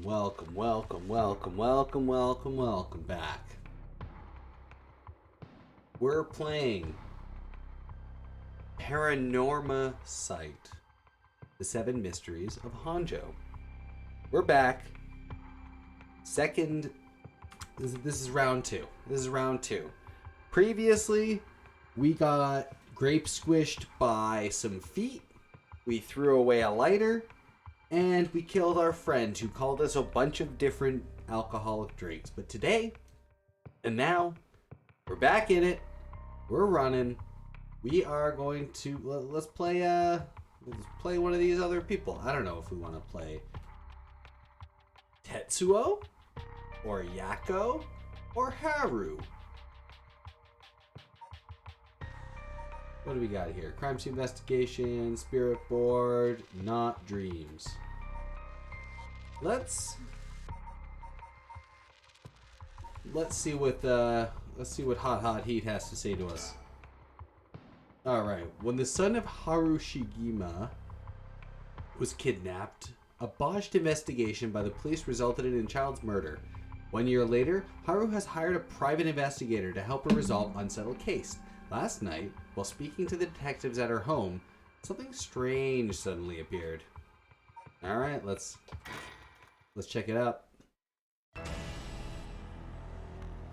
welcome back. We're playing PARANORMASIGHT, the 7 Mysteries of Honjo. We're back. This is round 2. Previously, we got grape squished by some feet. We threw away a lighter. And we killed our friend who called us a bunch of different alcoholic drinks. But today, and now, we're back in it. We're running. We are going to let's play one of these other people. I don't know if we want to play Tetsuo or Yako or Haru. What do we got here? Crime scene investigation, spirit board, not dreams. Let's see what Hot Heat has to say to us. All right. When the son of Haru Shigima was kidnapped, a botched investigation by the police resulted in a child's murder. 1 year later, Haru has hired a private investigator to help her resolve unsettled case. Last night, while speaking to the detectives at her home, something strange suddenly appeared. All right, let's check it out.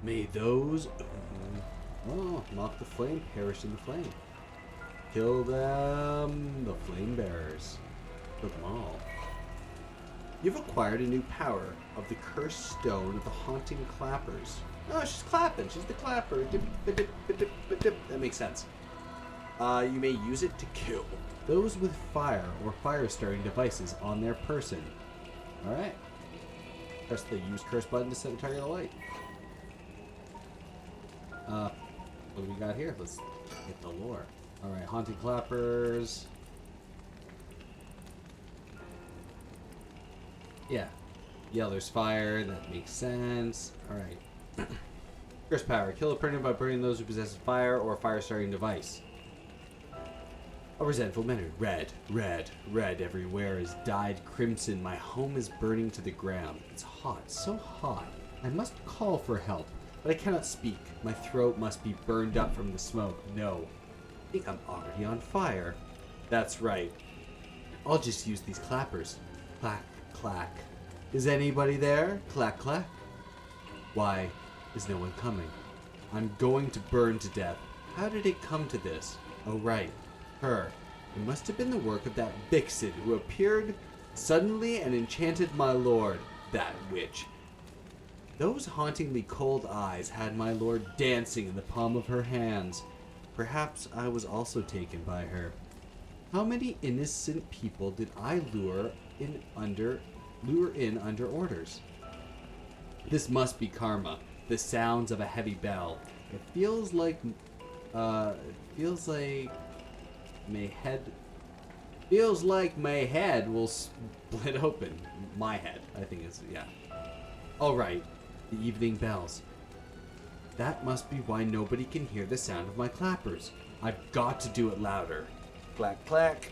May those mock the flame perish in the flame. Kill them, the flame bearers. Kill them all. You've acquired a new power of the cursed stone of the haunting clappers. Oh, she's clapping. She's the clapper. Dip, dip, dip, dip, dip, dip. That makes sense. You may use it to kill those with fire or fire-starting devices on their person. Alright. Press the use curse button to set a target alight. What do we got here? Let's get the lore. Alright, haunting clappers. Yeah. Yeah, there's fire. That makes sense. Alright. Curse power. Kill a person by burning those who possess fire or a fire-starting device. A resentful manner. Red, red, red everywhere is dyed crimson. My home is burning to the ground. It's hot, so hot. I must call for help, but I cannot speak. My throat must be burned up from the smoke. No. I think I'm already on fire. That's right. I'll just use these clappers. Clack, clack. Is anybody there? Clack, clack. Why is no one coming? I'm going to burn to death. How did it come to this? Oh, right. Her. It must have been the work of that vixen who appeared suddenly and enchanted my lord. That witch. Those hauntingly cold eyes had my lord dancing in the palm of her hands. Perhaps I was also taken by her. How many innocent people did I lure in under orders? This must be karma. The sounds of a heavy bell. It feels like my head will split open. My head, I think it's, yeah. All right, the evening bells. That must be why nobody can hear the sound of my clappers. I've got to do it louder. Clack, clack.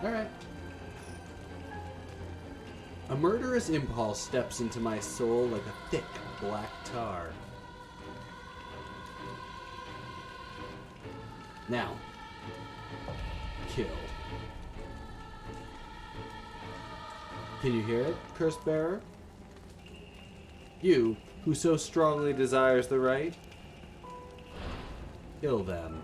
All right. A murderous impulse steps into my soul like a thick black tar. Now, kill. Can you hear it, curse bearer? You, who so strongly desires the right, kill them.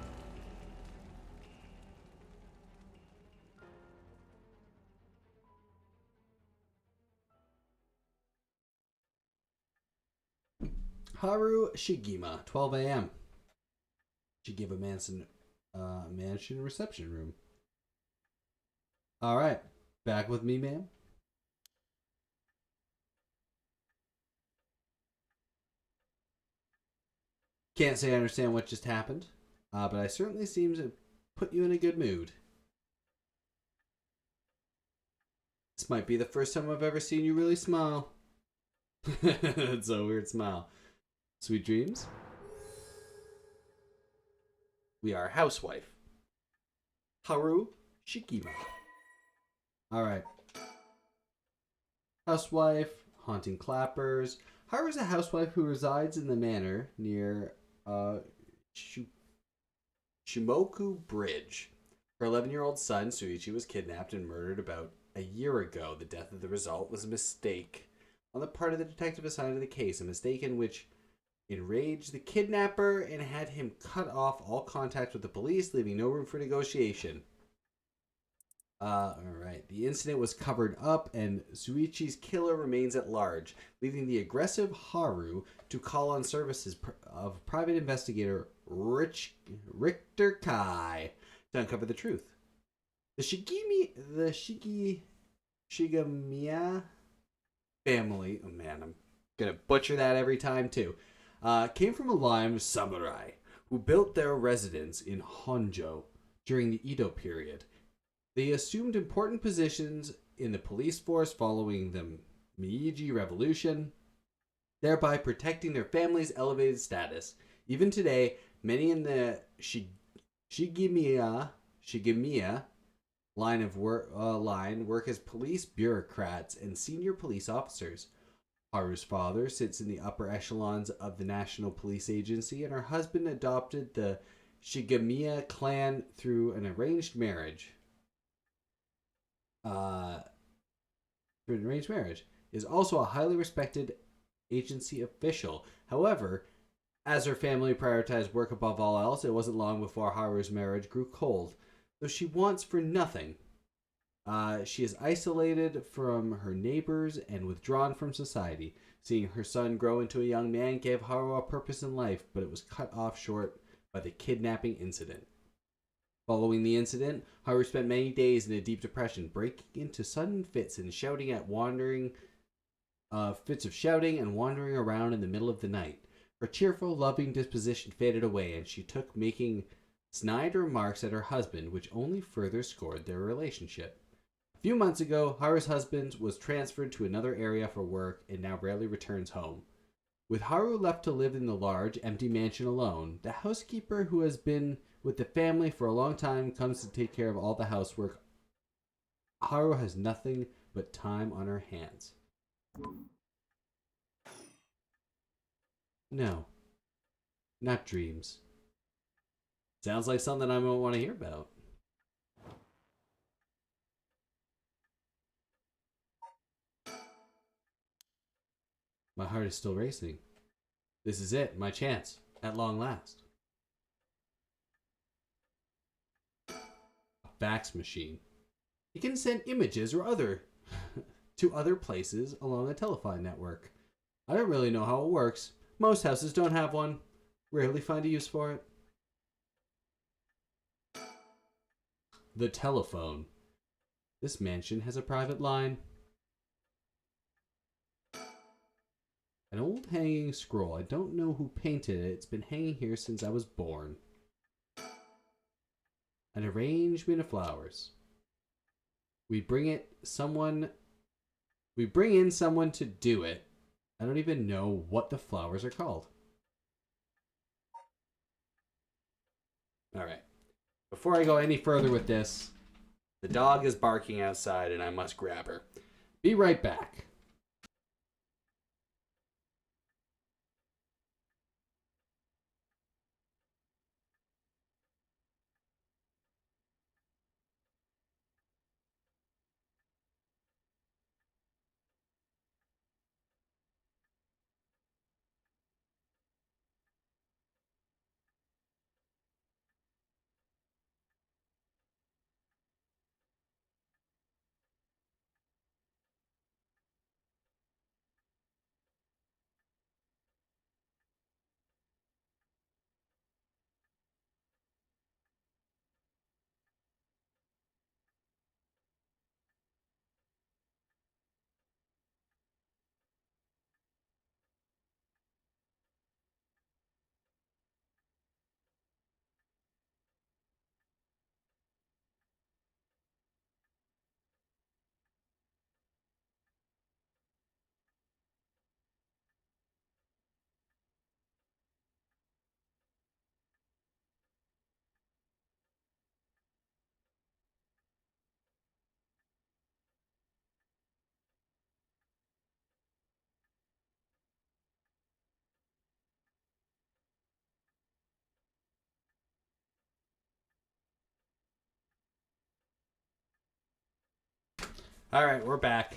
Haru Shigima, 12 a.m. Shigima mansion reception room. All right, back with me, ma'am. Can't say I understand what just happened, but I certainly seem to put you in a good mood. This might be the first time I've ever seen you really smile. That's a weird smile. Sweet dreams. We are housewife. Haru Shigima. Alright. Housewife, haunting clappers. Haru is a housewife who resides in the manor near uh, Shimoku Bridge. Her 11-year-old son, Suichi, was kidnapped and murdered about a year ago. The death of the result was a mistake on the part of the detective assigned to the case, a mistake in which enraged the kidnapper and had him cut off all contact with the police, leaving no room for negotiation. All right. The incident was covered up, and Suichi's killer remains at large, leading the aggressive Haru to call on services of private investigator Richter Kai to uncover the truth. The Shigemiya family. Oh man, I'm gonna butcher that every time too. Came from a line of samurai who built their residence in Honjo during the Edo period. They assumed important positions in the police force following the Meiji Revolution, thereby protecting their family's elevated status. Even today, many in the Shigemiya line work as police bureaucrats and senior police officers. Haru's father sits in the upper echelons of the National Police Agency, and her husband adopted the Shigemiya clan through an arranged marriage. Through an arranged marriage, is also a highly respected agency official. However, as her family prioritized work above all else, it wasn't long before Haru's marriage grew cold. Though she wants for nothing, she is isolated from her neighbors and withdrawn from society. Seeing her son grow into a young man gave Haru a purpose in life, but it was cut off short by the kidnapping incident. Following the incident, Haru spent many days in a deep depression, breaking into sudden fits and shouting at wandering fits of shouting and wandering around in the middle of the night. Her cheerful, loving disposition faded away, and she took making snide remarks at her husband, which only further scored their relationship. A few months ago, Haru's husband was transferred to another area for work and now rarely returns home. With Haru left to live in the large, empty mansion alone, the housekeeper who has been with the family for a long time comes to take care of all the housework. Haru has nothing but time on her hands. No, not dreams. Sounds like something I might want to hear about. My heart is still racing. This is it, my chance, at long last. A fax machine. You can send images or other to other places along a telephone network. I don't really know how it works. Most houses don't have one. Rarely find a use for it. The telephone. This mansion has a private line. An old hanging scroll. I don't know who painted it. It's been hanging here since I was born. An arrangement of flowers. We bring in someone to do it. I don't even know what the flowers are called. All right. Before I go any further with this, the dog is barking outside and I must grab her. Be right back. Alright, we're back.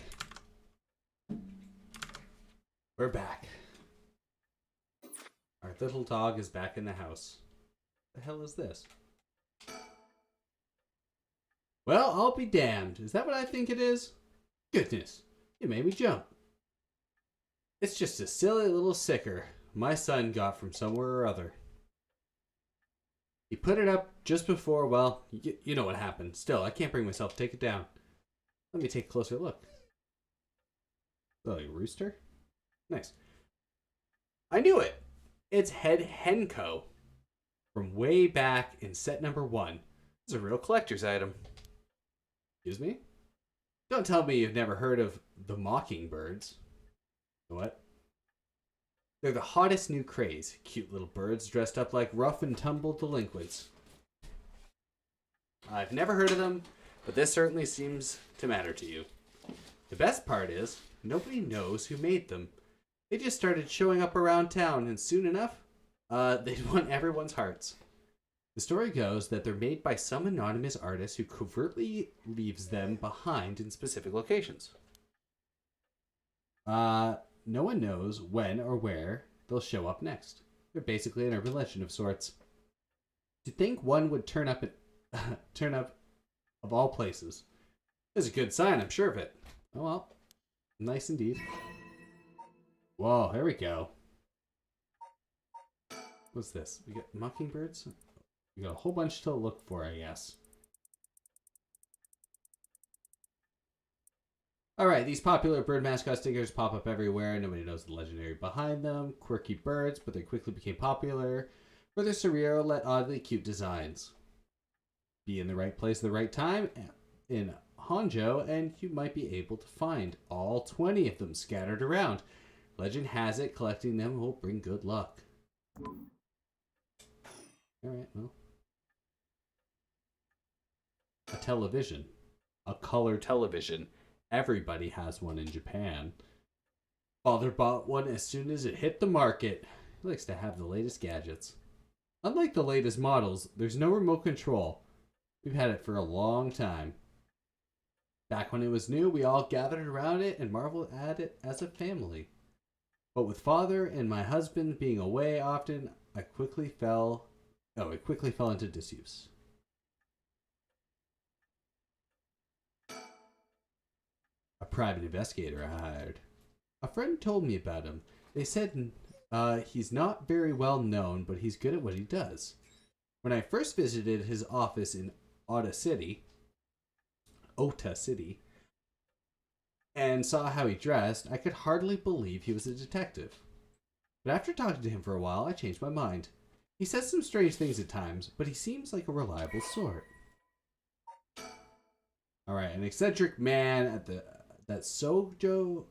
We're back. Our little dog is back in the house. What the hell is this? Well, I'll be damned. Is that what I think it is? Goodness, it made me jump. It's just a silly little sicker my son got from somewhere or other. He put it up just before, well, you know what happened. Still, I can't bring myself to take it down. Let me take a closer look. Oh, a rooster? Nice. I knew it! It's Head Henko. From way back in set number 1. It's a real collector's item. Excuse me? Don't tell me you've never heard of the Mockingbirds. What? They're the hottest new craze. Cute little birds dressed up like rough and tumble delinquents. I've never heard of them, but this certainly seems to matter to you. The best part is, nobody knows who made them. They just started showing up around town, and soon enough, they'd won everyone's hearts. The story goes that they're made by some anonymous artist who covertly leaves them behind in specific locations. No one knows when or where they'll show up next. They're basically an urban legend of sorts. To think one would turn up of all places is a good sign, I'm sure of it. Oh well, nice indeed. Whoa, here we go. What's this? We got mockingbirds? We got a whole bunch to look for, I guess. Alright, these popular bird mascot stickers pop up everywhere. Nobody knows the legendary behind them. Quirky birds, but they quickly became popular for their surreal, yet oddly cute designs. Be in the right place at the right time in Honjo, and you might be able to find all 20 of them scattered around. Legend has it, collecting them will bring good luck. Alright, well. A television. A color television. Everybody has one in Japan. Father bought one as soon as it hit the market. He likes to have the latest gadgets. Unlike the latest models, there's no remote control. We've had it for a long time. Back when it was new, we all gathered around it and marveled at it as a family. But with father and my husband being away often, it quickly fell into disuse. A private investigator I hired. A friend told me about him. They said he's not very well known, but he's good at what he does. When I first visited his office in Ota City, and saw how he dressed, I could hardly believe he was a detective. But after talking to him for a while, I changed my mind. He says some strange things at times, but he seems like a reliable sort. Alright, an eccentric man that Shogo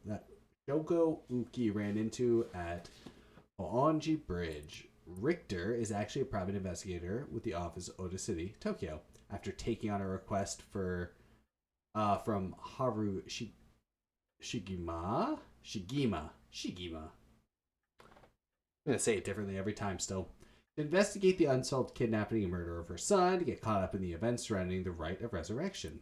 Uki ran into at Oonji Bridge. Richter is actually a private investigator with the office of Ota City, Tokyo. After taking on a request from Haru Shigima. I'm going to say it differently every time still. To investigate the unsolved kidnapping and murder of her son, to get caught up in the events surrounding the rite of resurrection.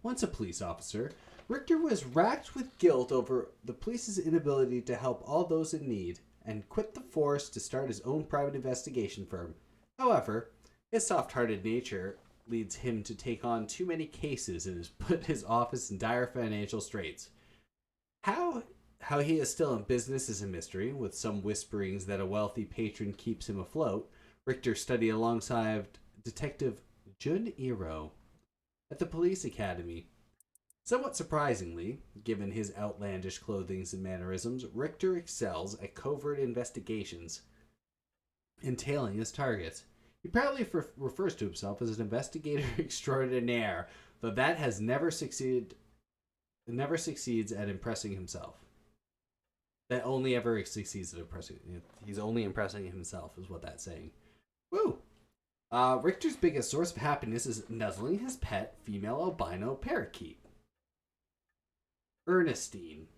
Once a police officer, Richter was racked with guilt over the police's inability to help all those in need, and quit the force to start his own private investigation firm. However, his soft-hearted nature leads him to take on too many cases and has put his office in dire financial straits. How he is still in business is a mystery, with some whisperings that a wealthy patron keeps him afloat. Richter studied alongside Detective Jun Iro at the police academy. Somewhat surprisingly, given his outlandish clothing and mannerisms, Richter excels at covert investigations, entailing his targets. He proudly refers to himself as an investigator extraordinaire, though that has never succeeds at impressing himself. That only ever succeeds at impressing. He's only impressing himself, is what that's saying. Woo! Richter's biggest source of happiness is nuzzling his pet female albino parakeet, Ernestine,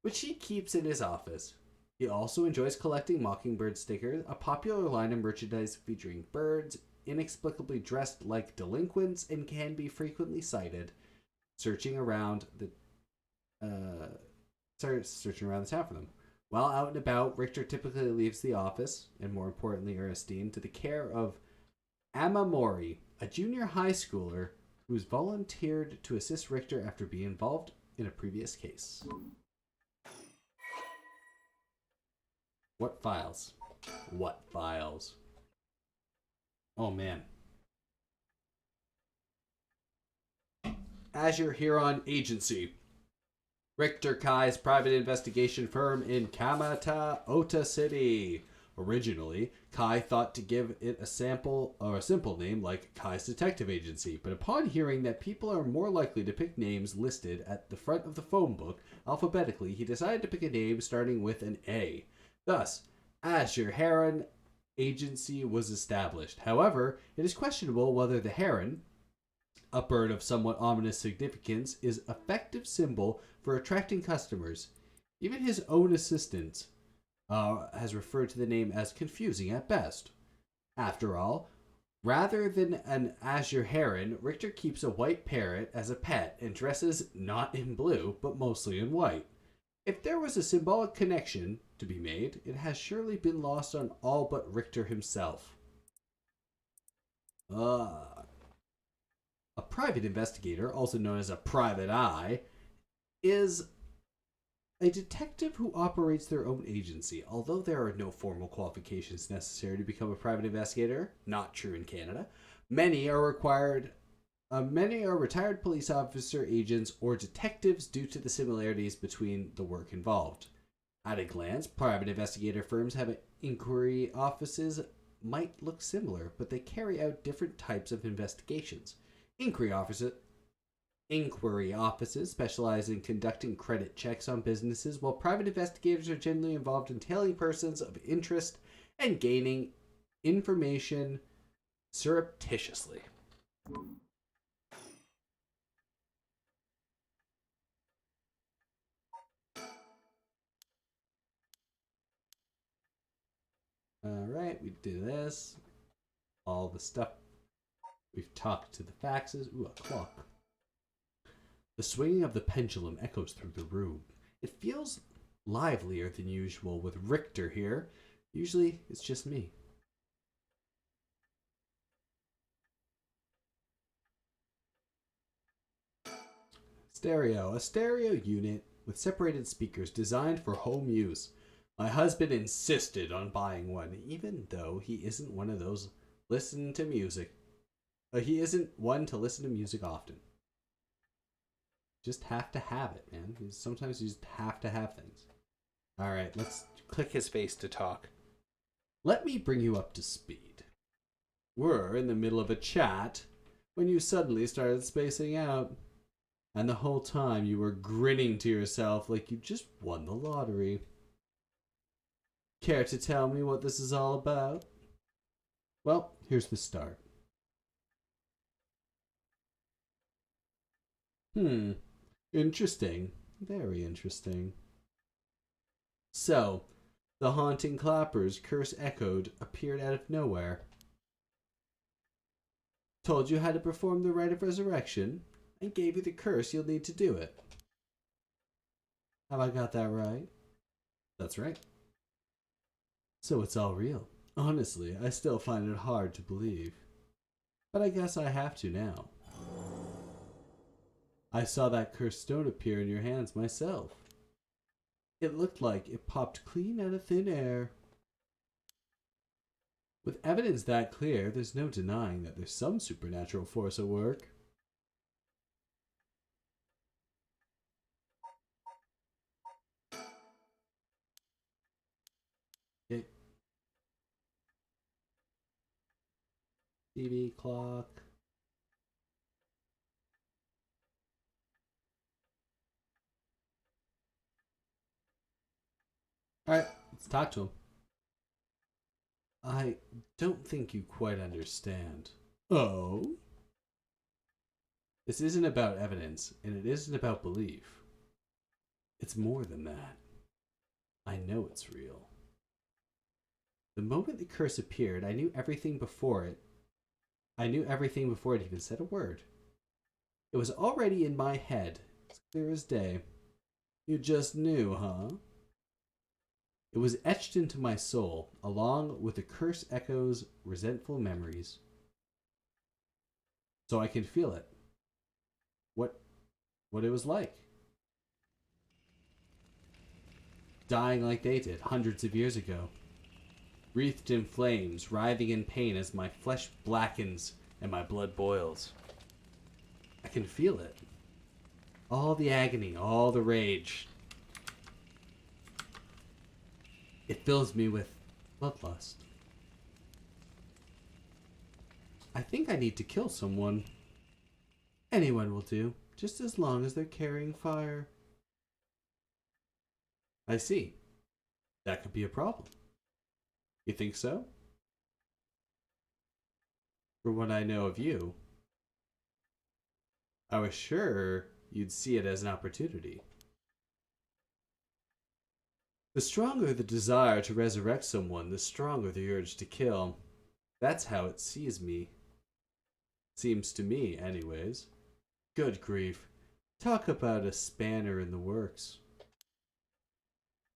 which he keeps in his office. He also enjoys collecting mockingbird stickers, a popular line of merchandise featuring birds inexplicably dressed like delinquents and can be frequently sighted. searching around the started searching around the town for them. While out and about, Richter typically leaves the office, and more importantly, Ernestine, to the care of Amamori, a junior high schooler who's volunteered to assist Richter after being involved in a previous case. What files? What files? Oh man. Azure Huron Agency. Richter Kai's private investigation firm in Kamata, Ota City. Originally, Kai thought to give it a simple name like Kai's Detective Agency, but upon hearing that people are more likely to pick names listed at the front of the phone book alphabetically, he decided to pick a name starting with an A. Thus, Azure Heron Agency was established. However, it is questionable whether the heron, a bird of somewhat ominous significance, is an effective symbol for attracting customers. Even his own assistant has referred to the name as confusing at best. After all, rather than an azure heron, Richter keeps a white parrot as a pet and dresses not in blue, but mostly in white. If there was a symbolic connection to be made, it has surely been lost on all but Richter himself. A private investigator, also known as a private eye, is a detective who operates their own agency. Although there are no formal qualifications necessary to become a private investigator, not true in Canada, many are retired police officer agents or detectives due to the similarities between the work involved. At a glance, private investigator firms have inquiry offices might look similar, but they carry out different types of investigations. Inquiry offices specialize in conducting credit checks on businesses, while private investigators are generally involved in tailing persons of interest and gaining information surreptitiously. Alright, we do this. All the stuff. We've talked to the faxes. Ooh, a clock. The swinging of the pendulum echoes through the room. It feels livelier than usual with Richter here. Usually, it's just me. Stereo. A stereo unit with separated speakers designed for home use. My husband insisted on buying one, even though he isn't one of those listen to music. He isn't one to listen to music often. Just have to have it, man. Sometimes you just have to have things. Alright, let's click his face to talk. Let me bring you up to speed. We're in the middle of a chat when you suddenly started spacing out. And the whole time you were grinning to yourself like you just won the lottery. Care to tell me what this is all about? Well, here's the start. Interesting. Very interesting. So, the haunting clappers curse echoed appeared out of nowhere. Told you how to perform the rite of resurrection, and gave you the curse you'll need to do it. Have I got that right? That's right. So it's all real. Honestly, I still find it hard to believe. But I guess I have to now. I saw that cursed stone appear in your hands myself. It looked like it popped clean out of thin air. With evidence that clear, there's no denying that there's some supernatural force at work. Okay. TV clock. Alright, let's talk to him. I don't think you quite understand. Oh? This isn't about evidence, and it isn't about belief. It's more than that. I know it's real. The moment the curse appeared, I knew everything before it. I knew everything before it even said a word. It was already in my head. It's clear as day. You just knew, huh? It was etched into my soul, along with the curse echoes, resentful memories. So I can feel it. What it was like. Dying like they did hundreds of years ago. Wreathed in flames, writhing in pain as my flesh blackens and my blood boils. I can feel it. All the agony, all the rage. It fills me with bloodlust. I think I need to kill someone. Anyone will do, just as long as they're carrying fire. I see. That could be a problem. You think so? For what I know of you, I was sure you'd see it as an opportunity. The stronger the desire to resurrect someone, the stronger the urge to kill. That's how it sees me. Seems to me, anyways. Good grief. Talk about a spanner in the works.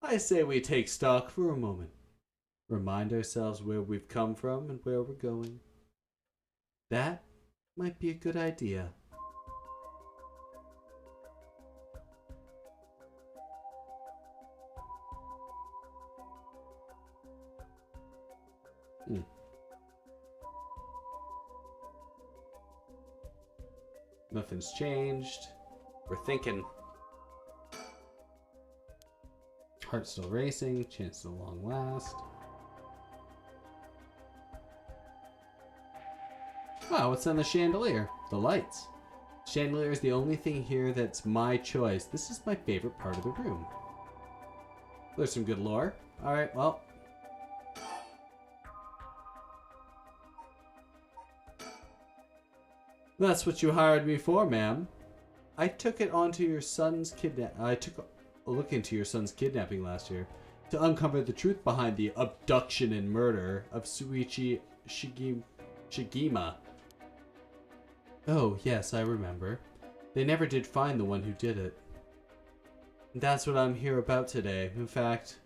I say we take stock for a moment. Remind ourselves where we've come from and where we're going. That might be a good idea. Nothing's changed. We're thinking. Heart still racing. Chance to long last. Wow, what's on the chandelier? The lights. Chandelier is the only thing here that's my choice. This is my favorite part of the room. There's some good lore. Alright, well. That's what you hired me for, ma'am. I took it onto your son's I took a look into your son's kidnapping last year to uncover the truth behind the abduction and murder of Suichi Shigima. Oh, yes, I remember. They never did find the one who did it. That's what I'm here about today. In fact,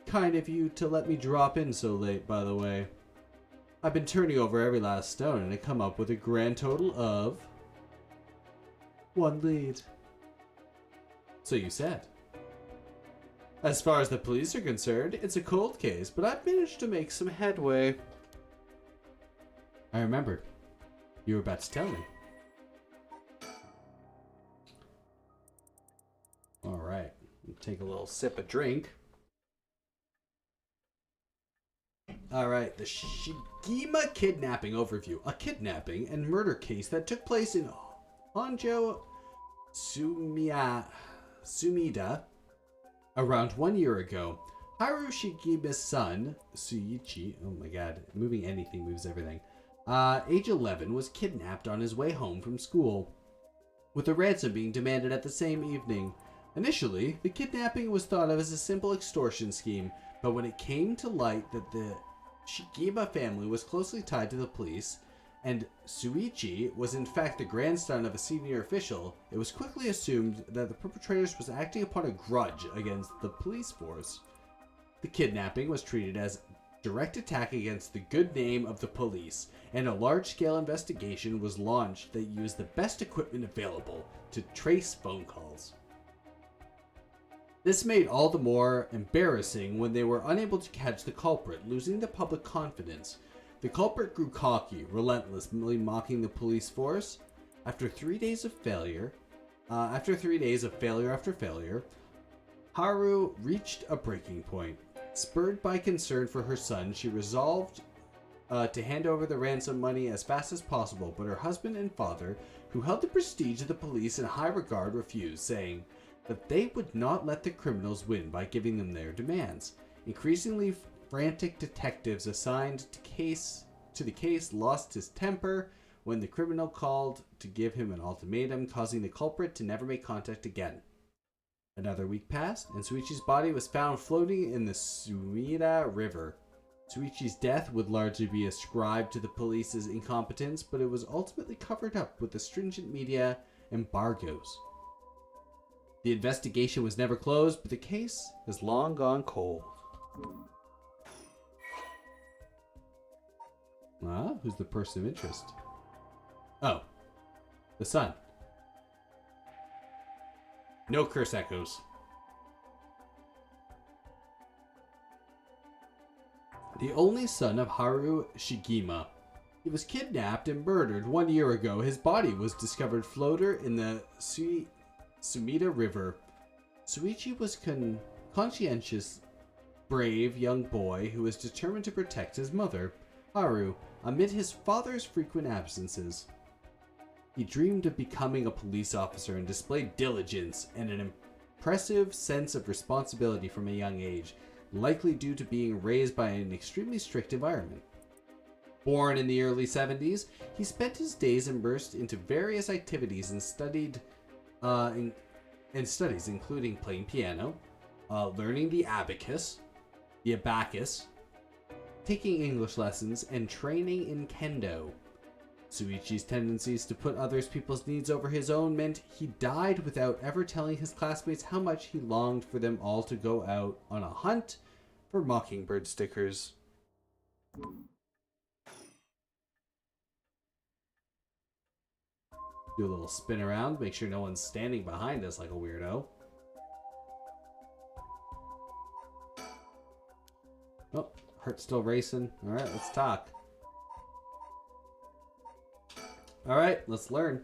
kind of you to let me drop in so late, by the way. I've been turning over every last stone and I come up with a grand total of 1 lead. So you said. As far as the police are concerned, it's a cold case, but I've managed to make some headway. I remembered. You were about to tell me. Alright, take a little sip of drink. Alright, the Shigima kidnapping overview. A kidnapping and murder case that took place in Honjo, Sumida, around 1 year ago. Haru Shigima's son, Suichi, oh my god, moving anything moves everything, age 11, was kidnapped on his way home from school, with a ransom being demanded at the same evening. Initially, the kidnapping was thought of as a simple extortion scheme, but when it came to light that the Shigima family was closely tied to the police, and Suichi was in fact the grandson of a senior official, it was quickly assumed that the perpetrators was acting upon a grudge against the police force. The kidnapping was treated as a direct attack against the good name of the police, and a large-scale investigation was launched that used the best equipment available to trace phone calls. This made all the more embarrassing when they were unable to catch the culprit, losing the public confidence. The culprit grew cocky, relentlessly mocking the police force. After 3 days of failure after failure, Haru reached a breaking point. Spurred by concern for her son, she resolved to hand over the ransom money as fast as possible, but her husband and father, who held the prestige of the police in high regard, refused, saying that they would not let the criminals win by giving them their demands. Increasingly frantic detectives assigned to the case lost his temper when the criminal called to give him an ultimatum, causing the culprit to never make contact again. Another week passed, and Suichi's body was found floating in the Sumida River. Suichi's death would largely be ascribed to the police's incompetence, but it was ultimately covered up with the stringent media embargoes. The investigation was never closed, but the case has long gone cold. Ah, who's the person of interest? Oh, the son. No curse echoes. The only son of Haru Shigema. He was kidnapped and murdered 1 year ago. His body was discovered floater in the Sumida River. Suichi was conscientious, brave young boy who was determined to protect his mother, Haru, amid his father's frequent absences. He dreamed of becoming a police officer and displayed diligence and an impressive sense of responsibility from a young age, likely due to being raised by an extremely strict environment. Born in the early 70s, he spent his days immersed into various activities and studies, including playing piano, learning the abacus, taking English lessons, and training in kendo. Suichi's tendencies to put other people's needs over his own meant he died without ever telling his classmates how much he longed for them all to go out on a hunt for mockingbird stickers. Do a little spin around, make sure no one's standing behind us like a weirdo. Oh, heart's still racing. Alright, let's talk. Alright, let's learn.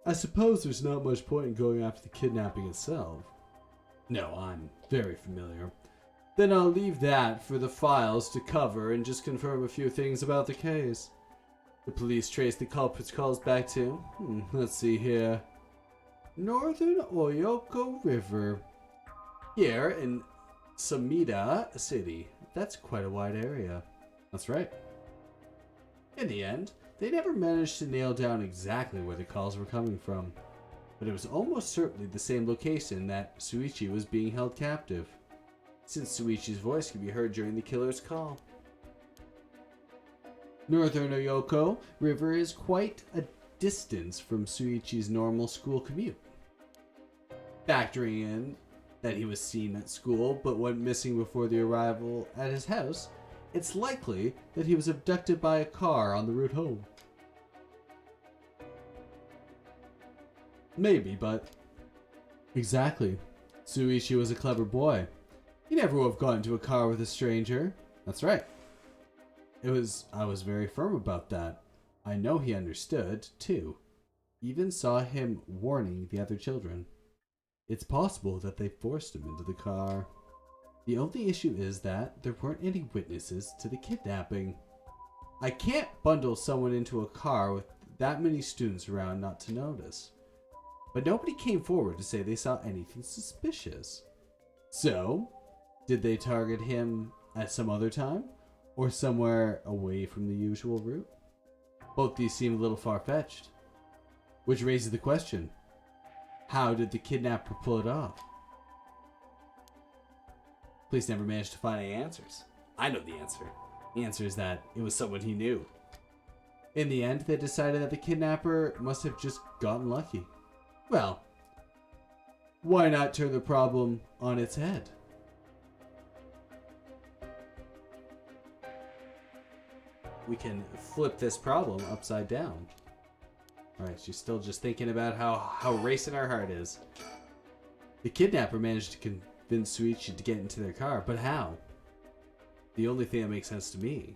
I suppose there's not much point in going after the kidnapping itself. No, I'm very familiar. Then I'll leave that for the files to cover and just confirm a few things about the case. The police traced the culprit's calls back to, let's see here, Northern Oyoko River. Here in Sumida City. That's quite a wide area. That's right. In the end, they never managed to nail down exactly where the calls were coming from, but it was almost certainly the same location that Suichi was being held captive, since Suichi's voice could be heard during the killer's call. Northern Oyoko River is quite a distance from Suichi's normal school commute. Factoring in that he was seen at school but went missing before the arrival at his house, it's likely that he was abducted by a car on the route home. Maybe, but... Exactly. Suichi was a clever boy. He never would have got into a car with a stranger. That's right. I was very firm about that. I know he understood, too. Even saw him warning the other children. It's possible that they forced him into the car. The only issue is that there weren't any witnesses to the kidnapping. I can't bundle someone into a car with that many students around not to notice. But nobody came forward to say they saw anything suspicious. So, did they target him at some other time? Or somewhere away from the usual route? Both these seem a little far-fetched. Which raises the question, how did the kidnapper pull it off? Police never managed to find any answers. I know the answer. The answer is that it was someone he knew. In the end, they decided that the kidnapper must have just gotten lucky. Well, why not turn the problem on its head? We can flip this problem upside down. Alright, she's still just thinking about how racing our heart is. The kidnapper managed to convince Suichi to get into their car, but how? The only thing that makes sense to me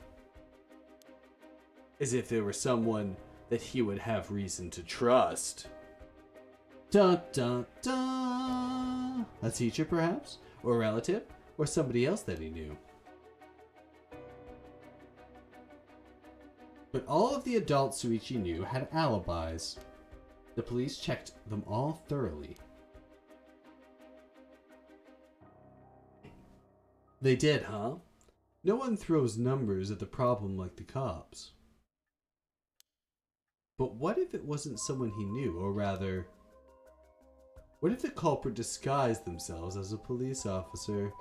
is if there were someone that he would have reason to trust. Dun dun dun! A teacher, perhaps? Or a relative? Or somebody else that he knew? But all of the adults Suichi knew had alibis. The police checked them all thoroughly. They did, huh? No one throws numbers at the problem like the cops. But what if it wasn't someone he knew, or rather, what if the culprit disguised themselves as a police officer?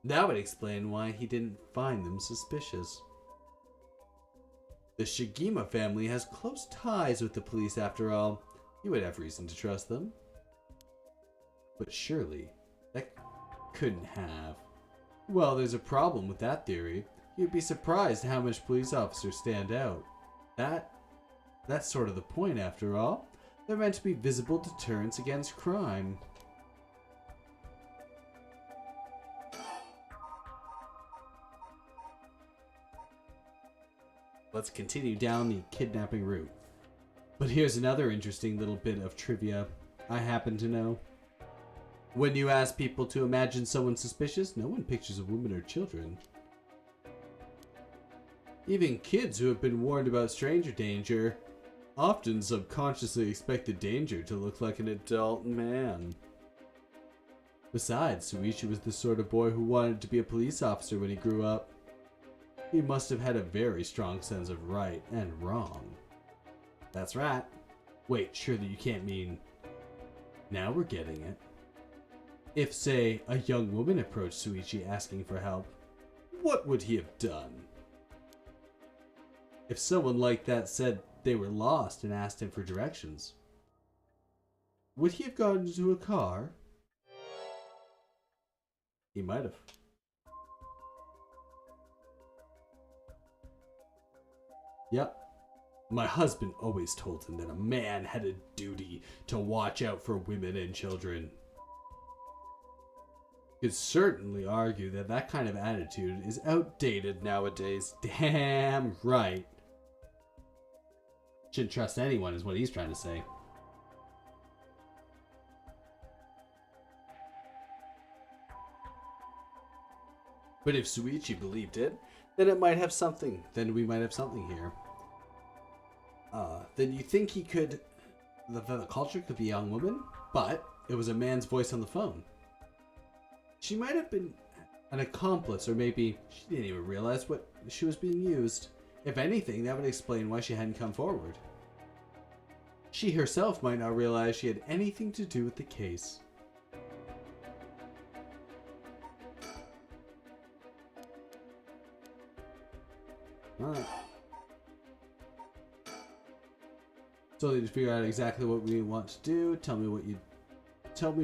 That would explain why he didn't find them suspicious. The Shigima family has close ties with the police after all. He would have reason to trust them. But surely, that couldn't have. Well, there's a problem with that theory. You'd be surprised how much police officers stand out. That's sort of the point after all. They're meant to be visible deterrents against crime. Let's continue down the kidnapping route. But here's another interesting little bit of trivia I happen to know. When you ask people to imagine someone suspicious, no one pictures a woman or children. Even kids who have been warned about stranger danger often subconsciously expect the danger to look like an adult man. Besides, Suichi was the sort of boy who wanted to be a police officer when he grew up. He must have had a very strong sense of right and wrong. That's right. Wait, surely you can't mean... Now we're getting it. If, say, a young woman approached Suichi asking for help, what would he have done? If someone like that said they were lost and asked him for directions, would he have gone into a car? He might have. Yep. My husband always told him that a man had a duty to watch out for women and children. Could certainly argue that that kind of attitude is outdated nowadays. Damn right. Shouldn't trust anyone is what he's trying to say. But if Suichi believed it, then it might have something. Then we might have something here. Then you think he could... The culture could be a young woman, but it was a man's voice on the phone. She might have been an accomplice, or maybe she didn't even realize what she was being used. If anything, that would explain why she hadn't come forward. She herself might not realize she had anything to do with the case. Alright. So need to figure out exactly what we want to do. Tell me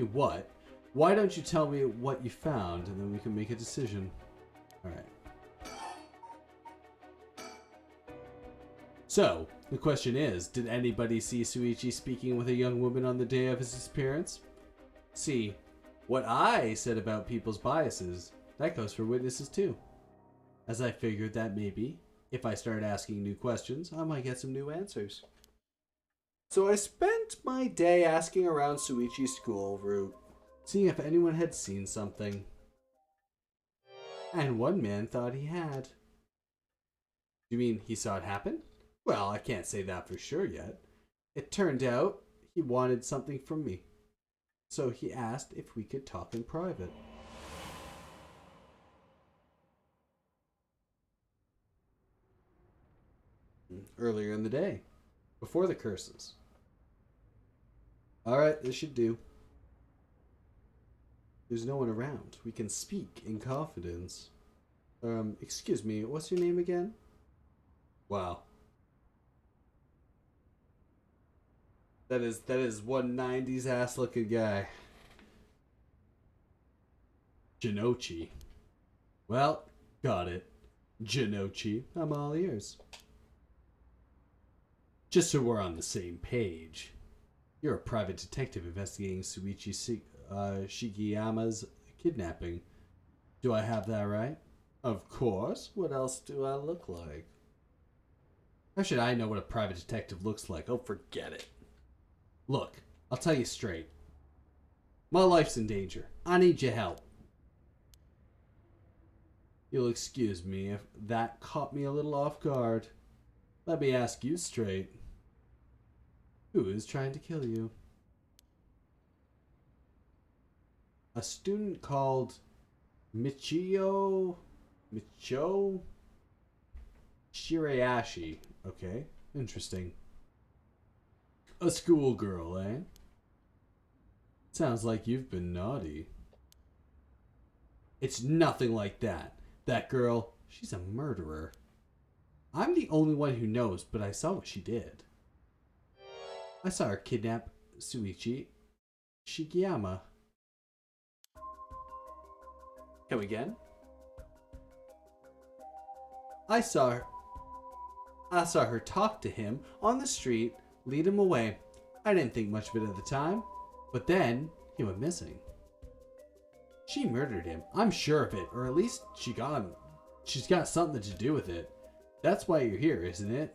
what. Why don't you tell me what you found, and then we can make a decision. Alright. So, the question is, did anybody see Suichi speaking with a young woman on the day of his disappearance? See, what I said about people's biases, that goes for witnesses too. As I figured that maybe, if I start asking new questions, I might get some new answers. So I spent my day asking around Suichi's school route, seeing if anyone had seen something. And one man thought he had. You mean he saw it happen? Well, I can't say that for sure yet. It turned out he wanted something from me. So he asked if we could talk in private. Earlier in the day, before the curses. Alright, this should do. There's no one around. We can speak in confidence. Excuse me, what's your name again? Wow. That is one 90s ass looking guy. Jinochi. Well, got it. Jinochi, I'm all ears. Just so we're on the same page. You're a private detective investigating Suichi Shigeyama's kidnapping. Do I have that right? Of course. What else do I look like? How should I know what a private detective looks like? Oh, forget it. Look, I'll tell you straight. My life's in danger. I need your help. You'll excuse me if that caught me a little off guard. Let me ask you straight. Who is trying to kill you? A student called Michio Shirayashi. Okay, interesting. A schoolgirl, eh? Sounds like you've been naughty. It's nothing like that. That girl, she's a murderer. I'm the only one who knows, but I saw what she did. I saw her kidnap Suichi Shigeyama. Come again? I saw her talk to him on the street, lead him away. I didn't think much of it at the time, but then he went missing. She murdered him. I'm sure of it, or at least she's got something to do with it. That's why you're here, isn't it?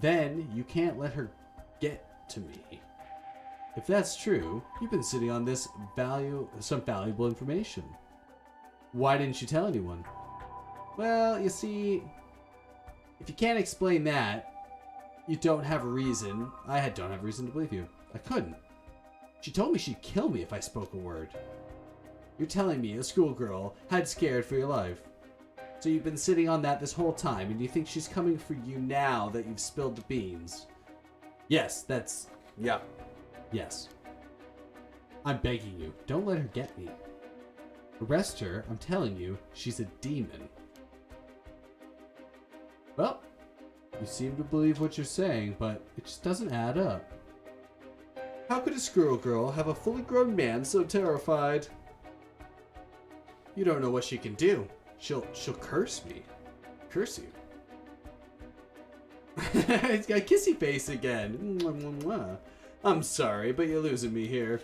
Then you can't let her get to me. If that's true, you've been sitting on some valuable information. Why didn't you tell anyone? Well, you see, if you can't explain that, you don't have a reason. I don't have a reason to believe you. I couldn't. She told me she'd kill me if I spoke a word. You're telling me a schoolgirl had scared for your life. So you've been sitting on that this whole time, and you think she's coming for you now that you've spilled the beans? Yes, yeah. Yes. I'm begging you, don't let her get me. Arrest her, I'm telling you, she's a demon. Well, you seem to believe what you're saying, but it just doesn't add up. How could a squirrel girl have a fully grown man so terrified? You don't know what she can do. She'll curse me. Curse you. He's got kissy face again. I'm sorry, but you're losing me here.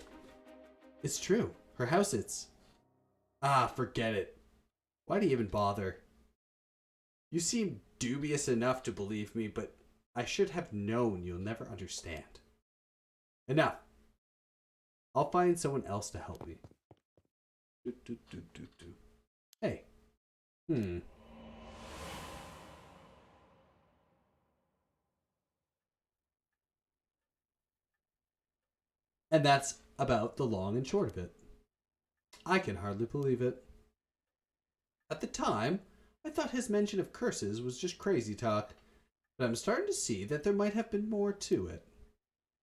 It's true. Her house forget it. Why do you even bother? You seem dubious enough to believe me, but I should have known you'll never understand. Enough. I'll find someone else to help me. Hey. And that's about the long and short of it. I can hardly believe it. At the time, I thought his mention of curses was just crazy talk, but I'm starting to see that there might have been more to it.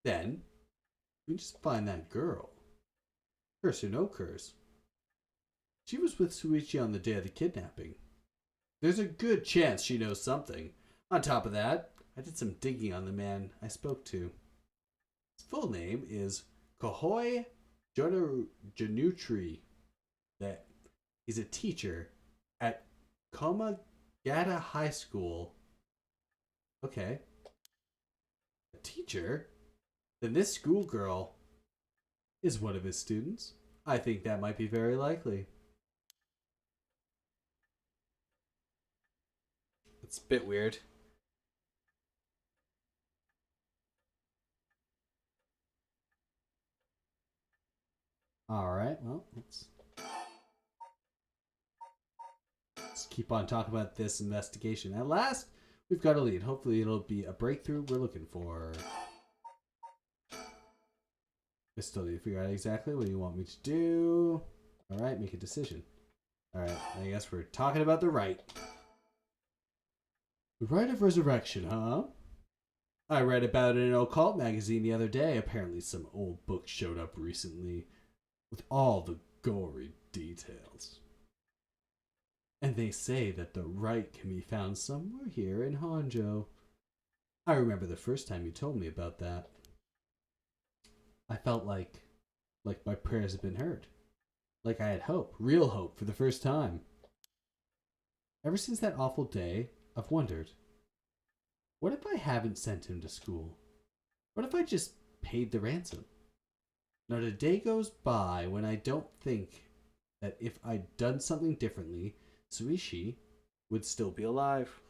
Then, we just find that girl. Curse or no curse. She was with Suichi on the day of the kidnapping. There's a good chance she knows something. On top of that, I did some digging on the man I spoke to. His full name is Kohoi Janutri. That he's a teacher at Komagata High School. Okay. A teacher? Then this schoolgirl is one of his students. I think that might be very likely. It's a bit weird. Alright, well, let's keep on talking about this investigation. At last, we've got a lead. Hopefully it'll be a breakthrough we're looking for. I still need to figure out exactly what you want me to do. Alright, make a decision. Alright, I guess we're talking about the rite. The Rite of Resurrection, huh? I read about it in an occult magazine the other day. Apparently some old book showed up recently with all the gory details. And they say that the rite can be found somewhere here in Honjo. I remember the first time you told me about that. I felt like my prayers had been heard. Like I had hope, real hope for the first time. Ever since that awful day, I've wondered, what if I haven't sent him to school? What if I just paid the ransom? Not a day goes by when I don't think that if I'd done something differently, Suichi would still be alive.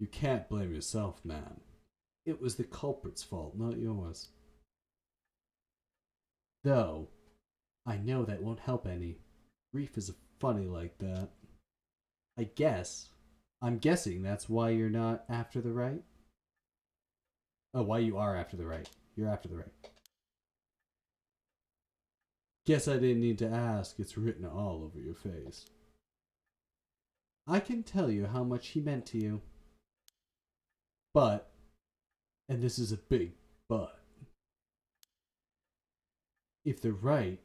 You can't blame yourself, man. It was the culprit's fault, not yours. Though, I know that won't help any. Grief is funny like that. I'm guessing that's why you're not after the right? Oh, why you are after the right. You're after the right. Guess I didn't need to ask. It's written all over your face. I can tell you how much he meant to you. But, and this is a big but, if the right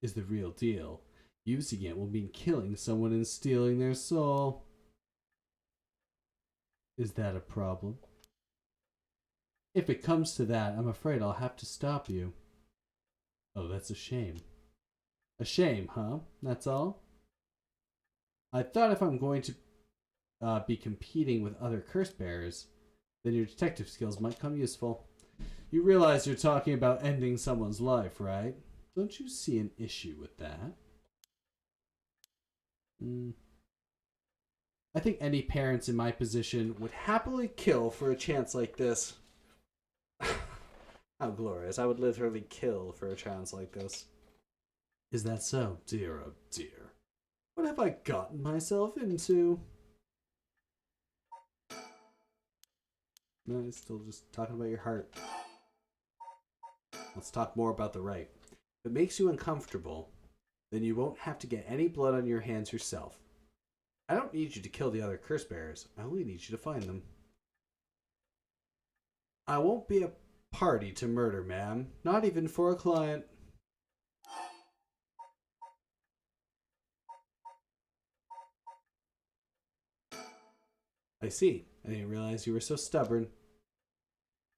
is the real deal. Using it will mean killing someone and stealing their soul. Is that a problem? If it comes to that, I'm afraid I'll have to stop you. Oh, that's a shame. A shame, huh? That's all? I thought if I'm going to be competing with other curse bearers, then your detective skills might come useful. You realize you're talking about ending someone's life, right? Don't you see an issue with that? I think any parents in my position would happily kill for a chance like this. How glorious. I would literally kill for a chance like this. Is that so? Dear, oh dear. What have I gotten myself into? No, it's still just talking about your heart. Let's talk more about the right. If it makes you uncomfortable, then you won't have to get any blood on your hands yourself. I don't need you to kill the other curse bearers. I only need you to find them. I won't be a party to murder, ma'am. Not even for a client. I see. I didn't realize you were so stubborn.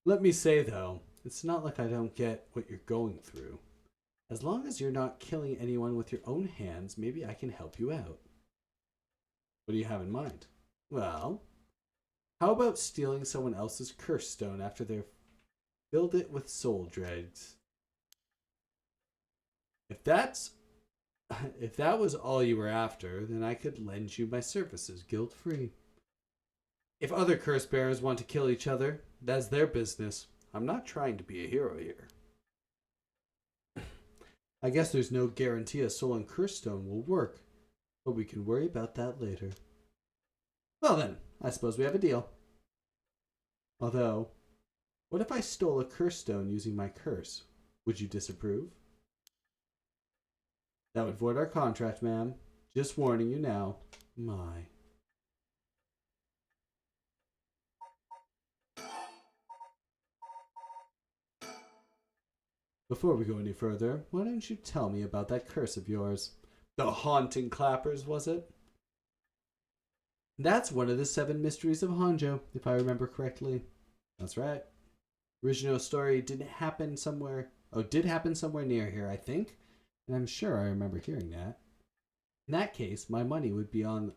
Let me say, though, it's not like I don't get what you're going through. As long as you're not killing anyone with your own hands, maybe I can help you out. What do you have in mind? Well, how about stealing someone else's curse stone after they've filled it with soul dregs? If that was all you were after, then I could lend you my services guilt-free. If other curse bearers want to kill each other, that's their business. I'm not trying to be a hero here. I guess there's no guarantee a soul and curse stone will work, but we can worry about that later. Well then, I suppose we have a deal. Although, what if I stole a curse stone using my curse? Would you disapprove? That would void our contract, ma'am. Just warning you now. My. Before we go any further, why don't you tell me about that curse of yours? The haunting clappers, was it? That's one of the 7 mysteries of Honjo, if I remember correctly. That's right. Original story did happen somewhere near here, I think. And I'm sure I remember hearing that. In that case, my money would be on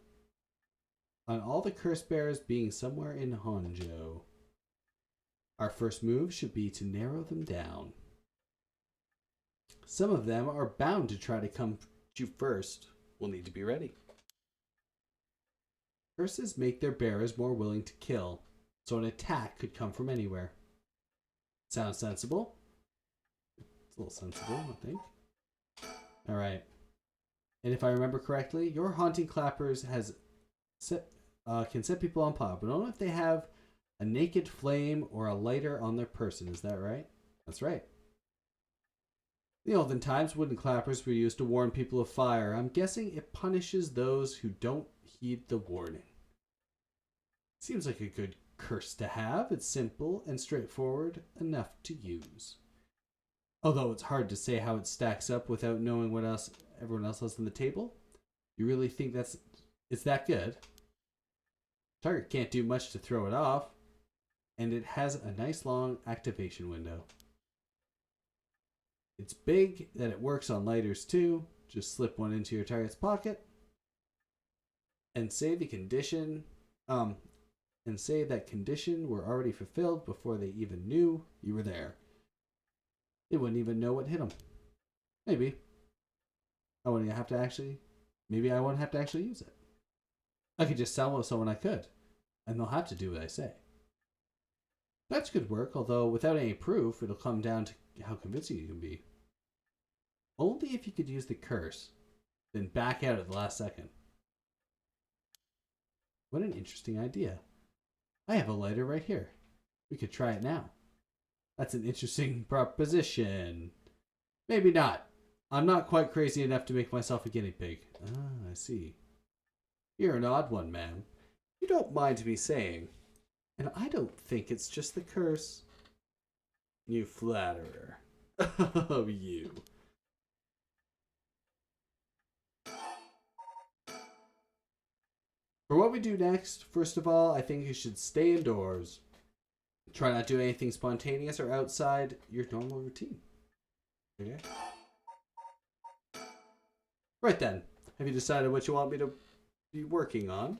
all the curse bearers being somewhere in Honjo. Our first move should be to narrow them down. Some of them are bound to try to come to you first. We'll need to be ready. Curses make their bearers more willing to kill, so an attack could come from anywhere. Sounds sensible? It's a little sensible, I think. Alright. And if I remember correctly, your haunting clappers can set people on fire, but only if they have a naked flame or a lighter on their person. Is that right? That's right. In the olden times, wooden clappers were used to warn people of fire. I'm guessing it punishes those who don't heed the warning. Seems like a good curse to have. It's simple and straightforward enough to use. Although it's hard to say how it stacks up without knowing what else everyone else has on the table. You really think it's that good? Target can't do much to throw it off, and it has a nice long activation window. It's big that it works on lighters too. Just slip one into your target's pocket and say the condition and say that condition were already fulfilled before they even knew you were there. They wouldn't even know what hit them. Maybe. Maybe I won't have to actually use it. I could just sell it to someone I could, and they'll have to do what I say. That's good work, although without any proof, it'll come down to how convincing you can be. Only if you could use the curse, then back out at the last second. What an interesting idea. I have a lighter right here. We could try it now. That's an interesting proposition. Maybe not. I'm not quite crazy enough to make myself a guinea pig. Ah, I see. You're an odd one, ma'am. You don't mind me saying. And I don't think it's just the curse. You flatterer. Oh, you. For what we do next, first of all, I think you should stay indoors. Try not to do anything spontaneous or outside your normal routine. Okay? Right then. Have you decided what you want me to be working on?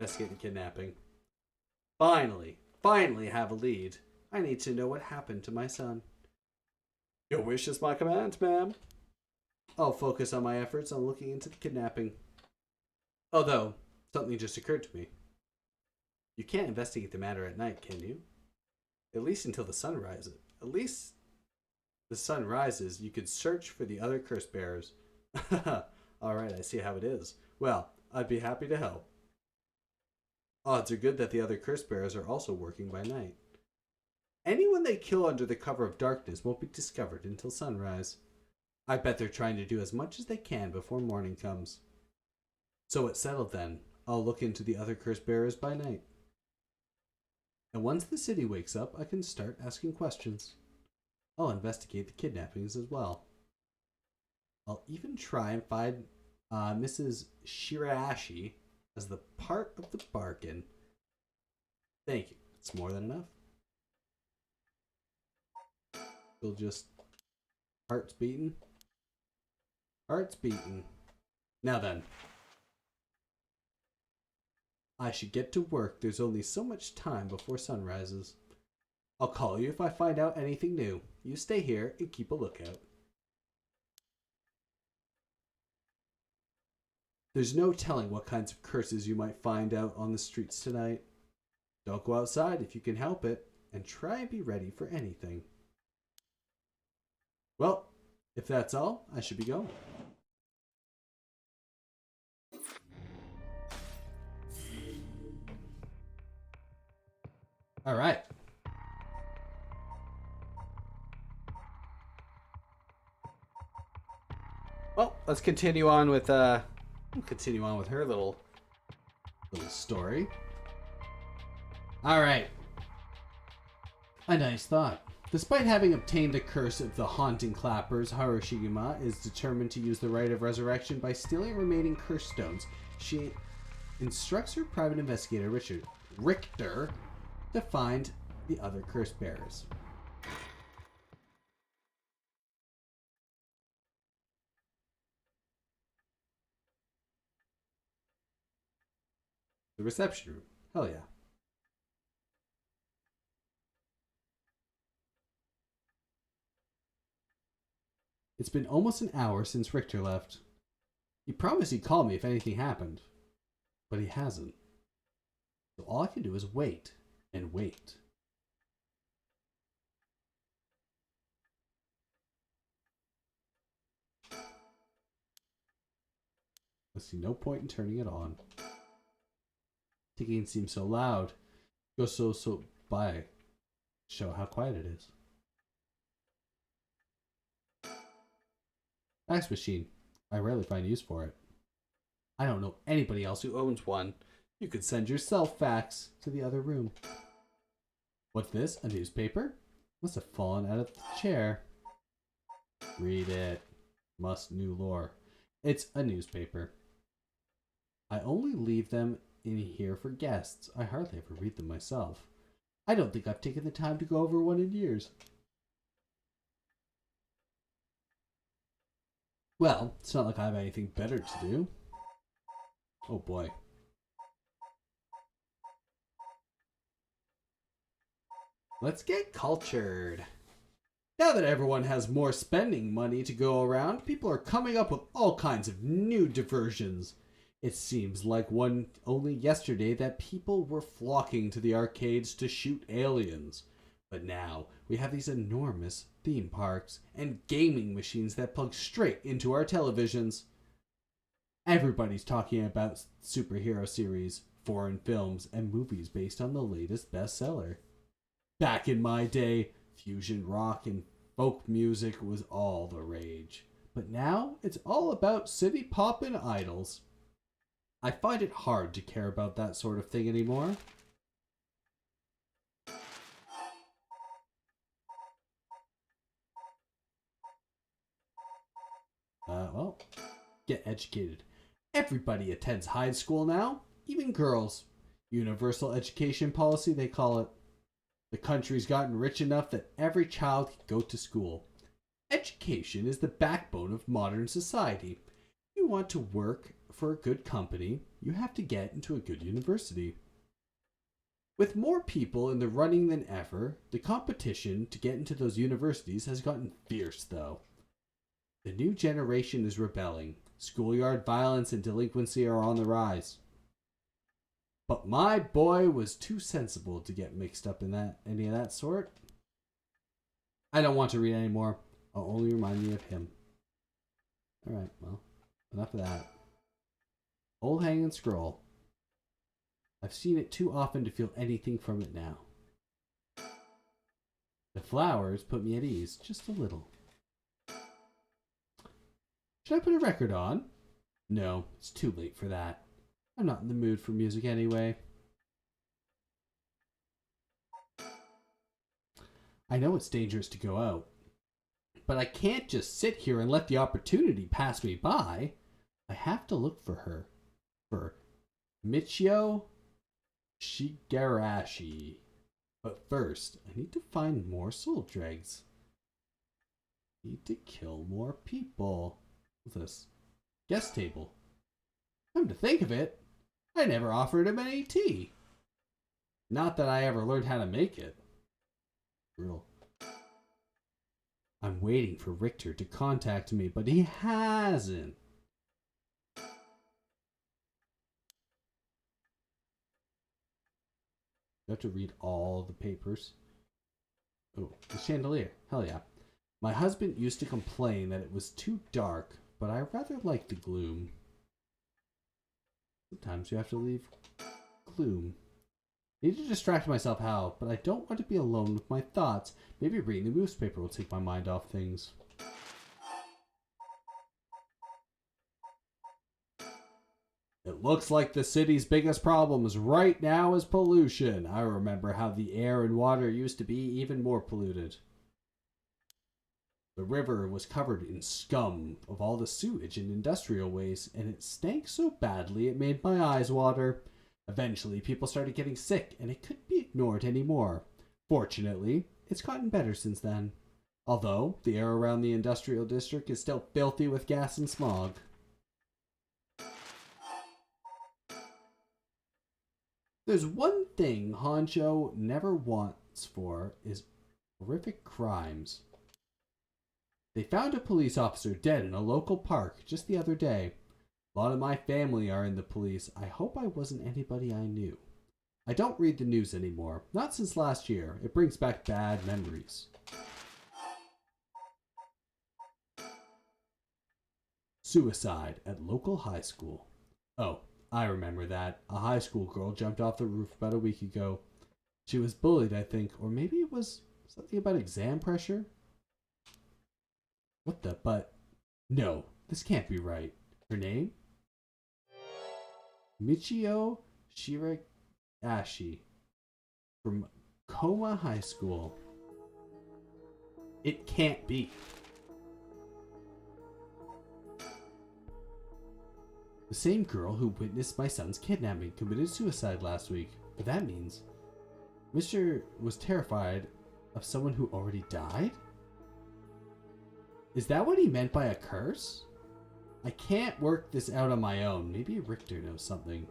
Investigating kidnapping. Finally have a lead. I need to know what happened to my son. Your wish is my command, ma'am. I'll focus on my efforts on looking into the kidnapping. Although, something just occurred to me. You can't investigate the matter at night, can you? At least until the sun rises. At least the sun rises, you could search for the other curse bearers. Alright, I see how it is. Well, I'd be happy to help. Odds are good that the other curse bearers are also working by night. Anyone they kill under the cover of darkness won't be discovered until sunrise. I bet they're trying to do as much as they can before morning comes. So it's settled then. I'll look into the other curse bearers by night. And once the city wakes up, I can start asking questions. I'll investigate the kidnappings as well. I'll even try and find Mrs. Shiraishi as the part of the bargain. Thank you. It's more than enough. Still just hearts beating. Hearts beating. Now then. I should get to work. There's only so much time before sun rises. I'll call you if I find out anything new. You stay here and keep a lookout. There's no telling what kinds of curses you might find out on the streets tonight. Don't go outside if you can help it, and try and be ready for anything. Well, if that's all, I should be going. All right. Well, let's continue on with her little story. All right. A nice thought. Despite having obtained the curse of the haunting clappers, Harushigima is determined to use the rite of resurrection by stealing remaining curse stones. She instructs her private investigator, Richter, to find the other curse bearers. The reception room. Hell yeah. It's been almost an hour since Richter left. He promised he'd call me if anything happened, but he hasn't. So all I can do is wait and wait. I see no point in turning it on. Ticking seems so loud. Goes so by. Show how quiet it is. Fax machine. I rarely find use for it. I don't know anybody else who owns one. You could send yourself fax to the other room. What's this? A newspaper? Must have fallen out of the chair. Read it. Must new lore. It's a newspaper. I only leave them in here for guests. I hardly ever read them myself. I don't think I've taken the time to go over one in years. Well, it's not like I have anything better to do. Oh boy. Let's get cultured. Now that everyone has more spending money to go around, people are coming up with all kinds of new diversions. It seems like only yesterday that people were flocking to the arcades to shoot aliens. But now we have these enormous theme parks and gaming machines that plug straight into our televisions. Everybody's talking about superhero series, foreign films, and movies based on the latest bestseller. Back in my day, fusion rock and folk music was all the rage. But now it's all about city pop and idols. I find it hard to care about that sort of thing anymore. Well, get educated. Everybody attends high school now, even girls. Universal education policy, they call it. The country's gotten rich enough that every child can go to school. Education is the backbone of modern society. If you want to work for a good company, you have to get into a good university. With more people in the running than ever, the competition to get into those universities has gotten fierce, though. The new generation is rebelling. Schoolyard violence and delinquency are on the rise. But my boy was too sensible to get mixed up in any of that sort. I don't want to read anymore. I'll only remind me of him. Alright, well, enough of that. Old Hang and Scroll. I've seen it too often to feel anything from it now. The flowers put me at ease, just a little. Should I put a record on? No, it's too late for that. I'm not in the mood for music anyway. I know it's dangerous to go out, but I can't just sit here and let the opportunity pass me by. I have to look for her. For Michio Shigarashi. But first, I need to find more soul dregs. Need to kill more people. What's this? Guest table. Come to think of it, I never offered him any tea. Not that I ever learned how to make it. Real. I'm waiting for Richter to contact me, but he hasn't. You have to read all the papers. Oh, the chandelier. Hell yeah. My husband used to complain that it was too dark, but I rather like the gloom. Sometimes you have to leave gloom. I need to distract myself how, but I don't want to be alone with my thoughts. Maybe reading the newspaper will take my mind off things. It looks like the city's biggest problems right now is pollution. I remember how the air and water used to be even more polluted. The river was covered in scum of all the sewage and industrial waste, and it stank so badly it made my eyes water. Eventually, people started getting sick, and it couldn't be ignored anymore. Fortunately, it's gotten better since then. Although, the air around the industrial district is still filthy with gas and smog. There's one thing Honjo never wants for is horrific crimes. They found a police officer dead in a local park just the other day. A lot of my family are in the police. I hope I wasn't anybody I knew. I don't read the news anymore. Not since last year. It brings back bad memories. Suicide at local high school. Oh, I remember that. A high school girl jumped off the roof about a week ago. She was bullied, I think, or maybe it was something about exam pressure. What the but? No, this can't be right. Her name? Michio Shiragashi from Koma High School. It can't be. The same girl who witnessed my son's kidnapping committed suicide last week. But that means Mr. was terrified of someone who already died? Is that what he meant by a curse? I can't work this out on my own. Maybe Richter knows something.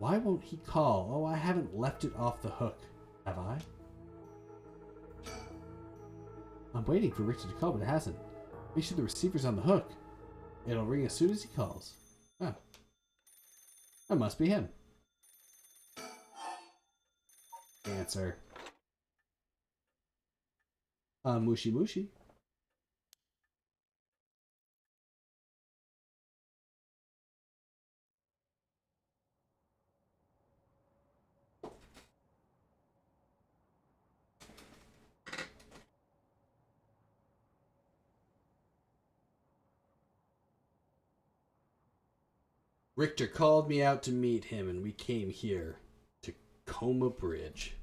Why won't he call? Oh, I haven't left it off the hook, have I? I'm waiting for Richter to call, but it hasn't. Make sure the receiver's on the hook. It'll ring as soon as he calls. Oh. That must be him. Answer. Mushi Mushi. Richter called me out to meet him, and we came here to Coma Bridge.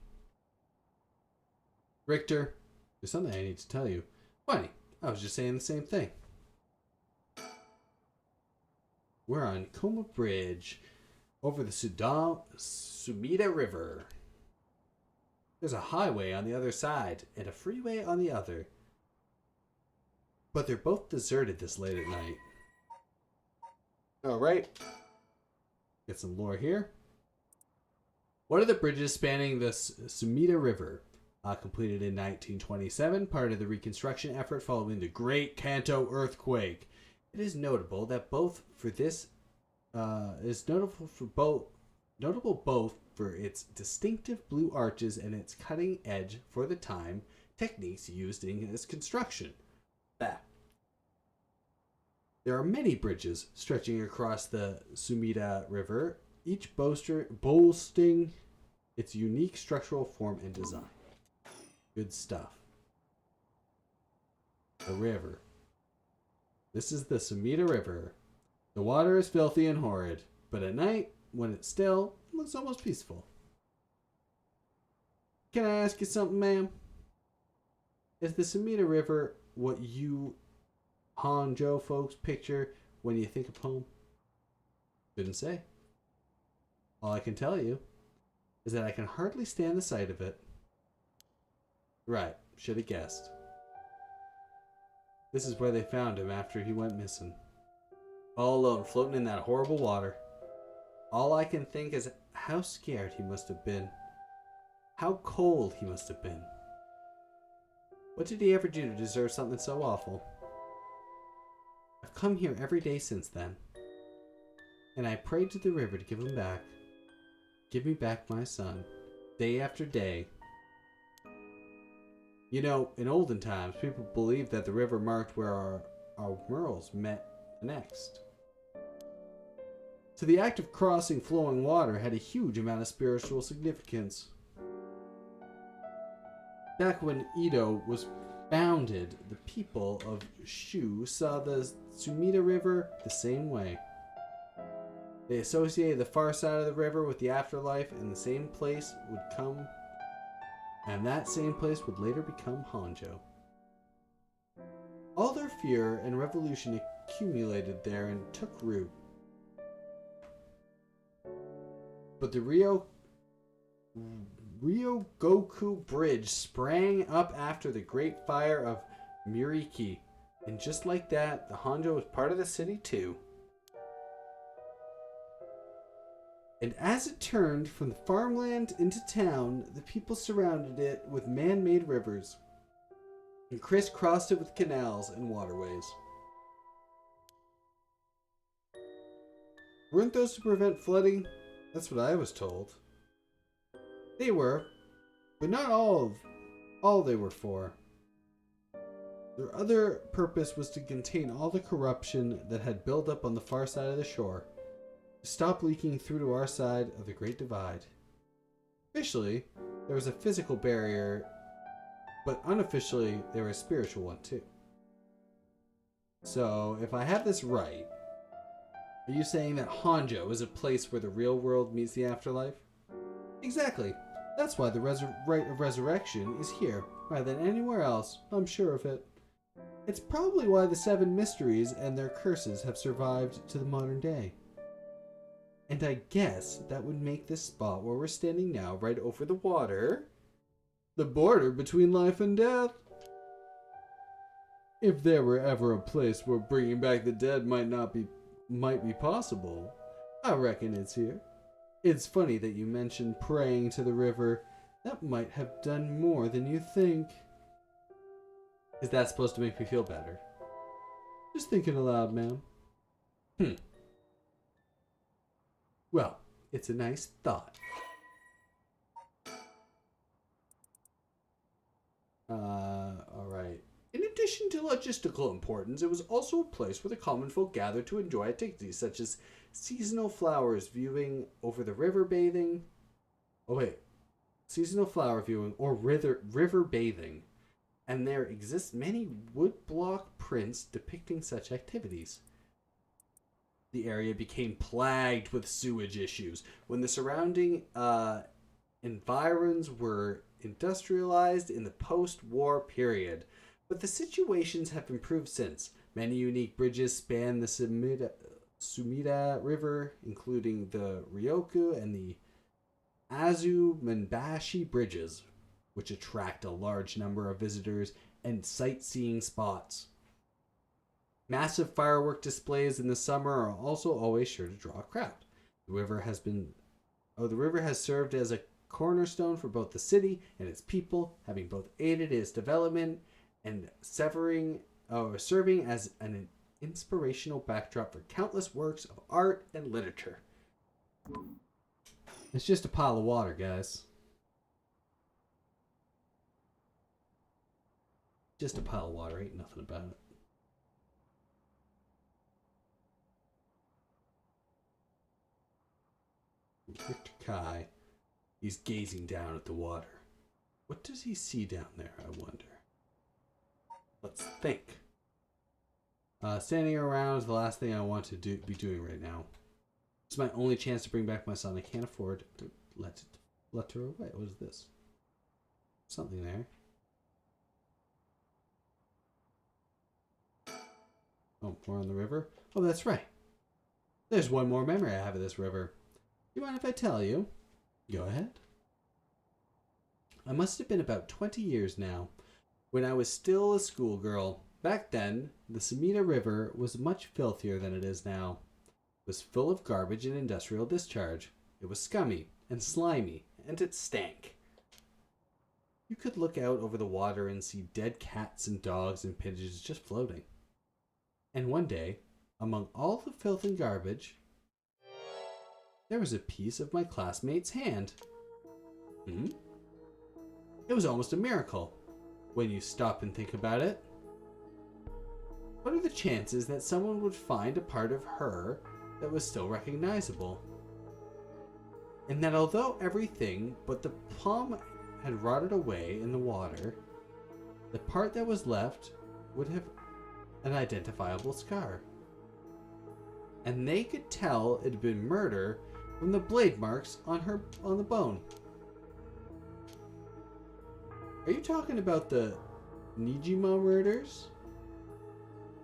Richter, there's something I need to tell you. Funny, I was just saying the same thing. We're on Coma Bridge over the Sumida River. There's a highway on the other side and a freeway on the other. But they're both deserted this late at night. Alright. Get some lore here. One of the bridges spanning the Sumida River, completed in 1927, part of the reconstruction effort following the Great Kanto earthquake. It is notable that both for this notable both for its distinctive blue arches and its cutting edge for the time techniques used in its construction. There are many bridges stretching across the Sumida River, each boasting its unique structural form and design. Good stuff. The river. This is the Sumida River. The water is filthy and horrid, but at night, when it's still, it looks almost peaceful. Can I ask you something, ma'am? Is the Sumida River what you Honjo folks picture when you think of home? Couldn't say. All I can tell you is that I can hardly stand the sight of it. Right, should have guessed. This is where they found him after he went missing. All alone, floating in that horrible water. All I can think is how scared he must have been. How cold he must have been. What did he ever do to deserve something so awful? I've come here every day since then. And I prayed to the river to give him back. Give me back my son. Day after day. You know, in olden times, people believed that the river marked where our worlds met next. So the act of crossing flowing water had a huge amount of spiritual significance. Back when Edo was founded, the people of Shu saw the Sumida River the same way. They associated the far side of the river with the afterlife, and the same place would come, and that same place would later become Honjo. All their fear and revolution accumulated there and took root. But the Ryogoku Bridge sprang up after the Great Fire of Miriki, and just like that, the Honjo was part of the city too. And as it turned from the farmland into town, the people surrounded it with man-made rivers and crisscrossed it with canals and waterways. Weren't those to prevent flooding? That's what I was told. They were, but not all they were for. Their other purpose was to contain all the corruption that had built up on the far side of the shore, to stop leaking through to our side of the Great Divide. Officially, there was a physical barrier, but unofficially, there was a spiritual one too. So, if I have this right, are you saying that Honjo is a place where the real world meets the afterlife? Exactly. That's why the rite of resurrection is here, rather than anywhere else, I'm sure of it. It's probably why the 7 mysteries and their curses have survived to the modern day. And I guess that would make this spot where we're standing now, right over the water, the border between life and death. If there were ever a place where bringing back the dead might be possible, I reckon it's here. It's funny that you mentioned praying to the river. That might have done more than you think. Is that supposed to make me feel better? Just thinking aloud, ma'am. Well, it's a nice thought. Alright. In addition to logistical importance, it was also a place where the common folk gathered to enjoy activities such as seasonal flowers viewing over the river bathing. Seasonal flower viewing or river bathing. And there exist many woodblock prints depicting such activities. The area became plagued with sewage issues when the surrounding environs were industrialized in the post-war period. But the situations have improved since. Many unique bridges span the Sumida River, including the Ryoku and the Azumanbashi bridges, which attract a large number of visitors and sightseeing spots. Massive firework displays in the summer are also always sure to draw a crowd. The river has served as a cornerstone for both the city and its people, having both aided its development and serving as an inspirational backdrop for countless works of art and literature. It's just a pile of water, guys. Just a pile of water, ain't nothing about it. Victor Kai, he's gazing down at the water. What does he see down there, I wonder? Let's think. Standing around is the last thing I want to be doing right now. It's my only chance to bring back my son. I can't afford to let her away. What is this? Something there. Oh, more on the river? Oh, that's right. There's one more memory I have of this river. You mind if I tell you? Go ahead. I must have been about 20 years now, when I was still a schoolgirl. Back then, the Sumida River was much filthier than it is now. It was full of garbage and industrial discharge. It was scummy and slimy, and it stank. You could look out over the water and see dead cats and dogs and pigeons just floating. And one day, among all the filth and garbage, there was a piece of my classmate's hand. It was almost a miracle, when you stop and think about it. What are the chances that someone would find a part of her that was still recognizable? And that although everything but the palm had rotted away in the water, the part that was left would have an identifiable scar. And they could tell it had been murder from the blade marks on the bone. Are you talking about the Nijima murders?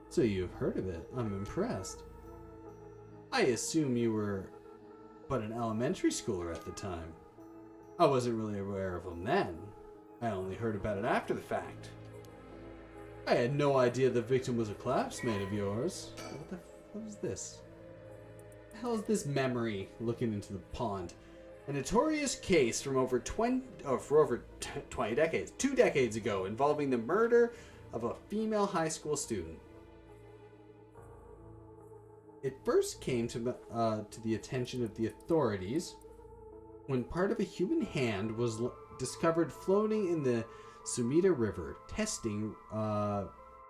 So you've heard of it. I'm impressed. I assume you were but an elementary schooler at the time. I wasn't really aware of them then. I only heard about it after the fact. I had no idea the victim was a classmate of yours. What is this? What the hell is this memory looking into the pond? A notorious case from over 20 decades, 2 decades ago, involving the murder of a female high school student. It first came to the attention of the authorities when part of a human hand was discovered floating in the Sumida River. Testing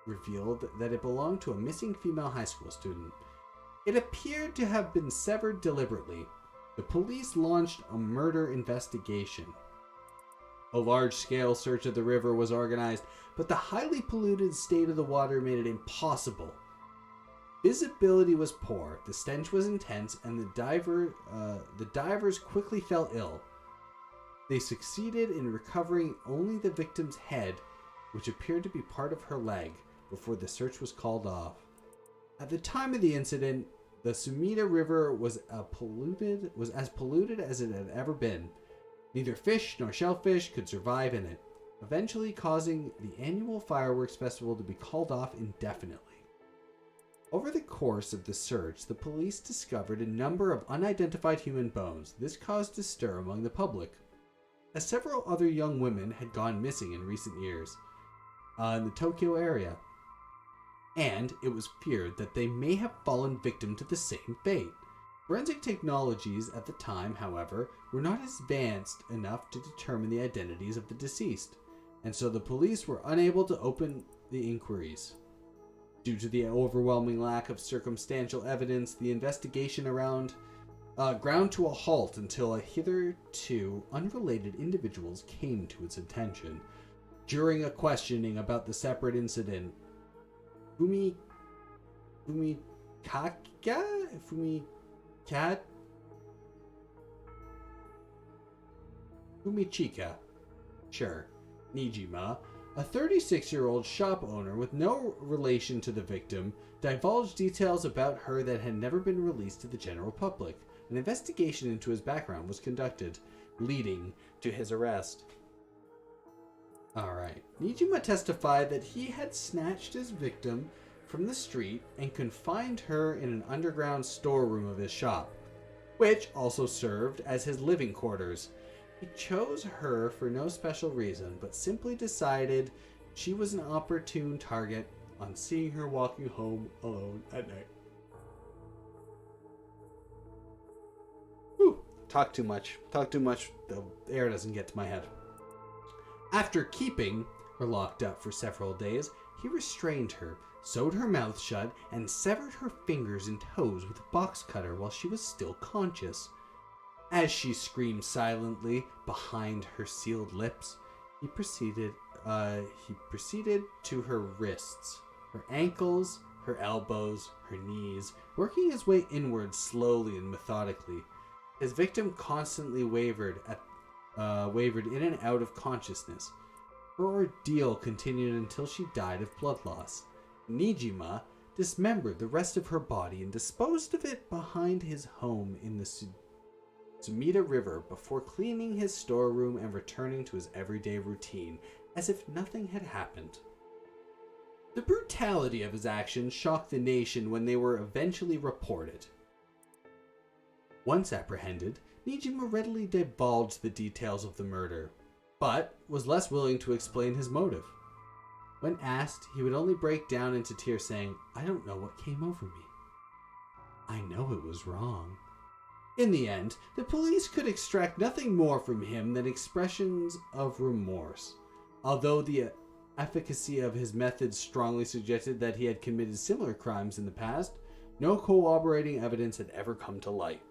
revealed that it belonged to a missing female high school student. It appeared to have been severed deliberately. The police launched a murder investigation. A large-scale search of the river was organized, but the highly polluted state of the water made it impossible. Visibility was poor, the stench was intense, and the divers quickly fell ill. They succeeded in recovering only the victim's head, which appeared to be part of her leg, before the search was called off. At the time of the incident, the Sumida River was as polluted as it had ever been. Neither fish nor shellfish could survive in it, eventually causing the annual fireworks festival to be called off indefinitely. Over the course of the search, the police discovered a number of unidentified human bones. This caused a stir among the public, as several other young women had gone missing in recent years in the Tokyo area, and it was feared that they may have fallen victim to the same fate. Forensic technologies at the time, however, were not advanced enough to determine the identities of the deceased, and so the police were unable to open the inquiries. Due to the overwhelming lack of circumstantial evidence, the investigation ground to a halt until a hitherto unrelated individuals came to its attention. During a questioning about the separate Fumichika Nijima A 36-year-old shop owner with no relation to the victim divulged details about her that had never been released to the general public. An investigation into his background was conducted, leading to his arrest. Alright. Nijima testified that he had snatched his victim from the street and confined her in an underground storeroom of his shop, which also served as his living quarters. He chose her for no special reason, but simply decided she was an opportune target on seeing her walking home alone at night. Whew. Talk too much. The air doesn't get to my head. After keeping her locked up for several days, he restrained her, sewed her mouth shut, and severed her fingers and toes with a box cutter while she was still conscious. As she screamed silently behind her sealed lips, he proceeded to her wrists, her ankles, her elbows, her knees, working his way inward slowly and methodically. His victim constantly wavered in and out of consciousness. Her ordeal continued until she died of blood loss. Nijima dismembered the rest of her body and disposed of it behind his home in the Sumida River before cleaning his storeroom and returning to his everyday routine, as if nothing had happened. The brutality of his actions shocked the nation when they were eventually reported. Once apprehended, Nijima readily divulged the details of the murder, but was less willing to explain his motive. When asked, he would only break down into tears saying, "I don't know what came over me. I know it was wrong." In the end, the police could extract nothing more from him than expressions of remorse. Although the efficacy of his methods strongly suggested that he had committed similar crimes in the past, no corroborating evidence had ever come to light.